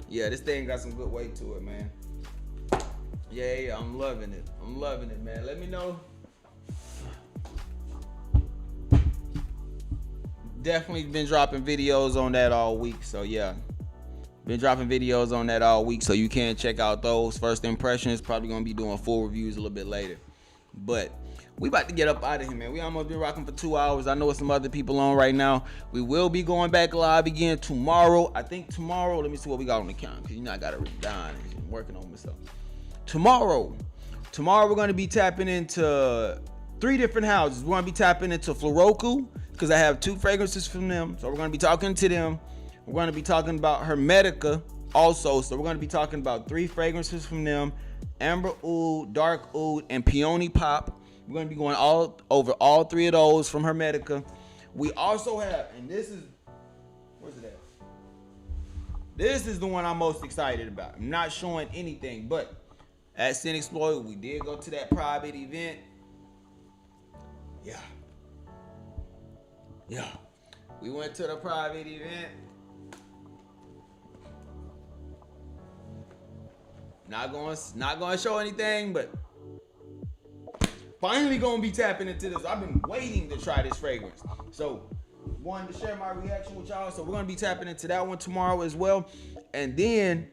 yeah, this thing got some good weight to it, man. Yeah, I'm loving it. Man. Let me know. Definitely been dropping videos on that all week. So yeah, been dropping videos on that all week. So you can check out those first impressions. Probably gonna be doing full reviews a little bit later. But we about to get up out of here, man. We almost been rocking for 2 hours. I know with some other people on right now. We will be going back live again tomorrow. I think tomorrow. Let me see what we got on the calendar, because I got it written down and I'm working on myself. Tomorrow we're gonna be tapping into 3 different houses. We're gonna be tapping into Floroku, because I have 2 fragrances from them. So we're going to be talking to them. We're going to be talking about Hermetica also. So we're going to be talking about 3 fragrances from them. Amber Oud, Dark Oud, and Peony Pop. We're going to be going over all 3 of those from Hermetica. We also have, and this is, where's it at? This is the one I'm most excited about. I'm not showing anything, but at Sin Explorer, we did go to that private event. Yeah, we went to the private event. Not going to show anything, but finally going to be tapping into this. I've been waiting to try this fragrance. So, wanted to share my reaction with y'all. So, we're going to be tapping into that one tomorrow as well. And then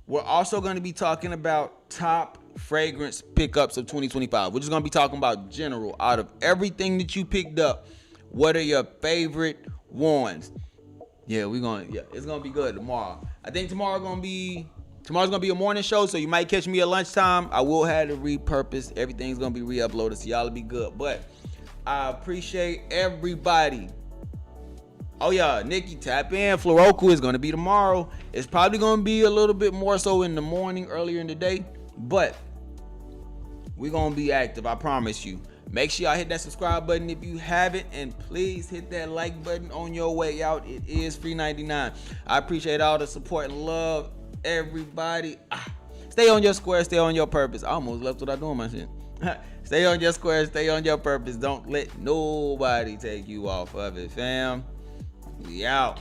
we're also going to be talking about top fragrance pickups of 2025. We're just going to be talking about general, out of everything that you picked up. What are your favorite ones? Yeah, it's gonna be good tomorrow. I think tomorrow's gonna be a morning show, so you might catch me at lunchtime. I will have to repurpose. Everything's gonna be re-uploaded, so y'all will be good. But I appreciate everybody. Oh yeah, Nikki, tap in. Floroku is gonna be tomorrow. It's probably gonna be a little bit more so in the morning, earlier in the day, but we're gonna be active, I promise you. Make sure y'all hit that subscribe button if you haven't, and please hit that like button on your way out. It is free 99. I appreciate all the support and love, everybody. Stay on your square, stay on your purpose. I almost left without doing my shit. Stay on your square, stay on your purpose. Don't let nobody take you off of it, fam. We out.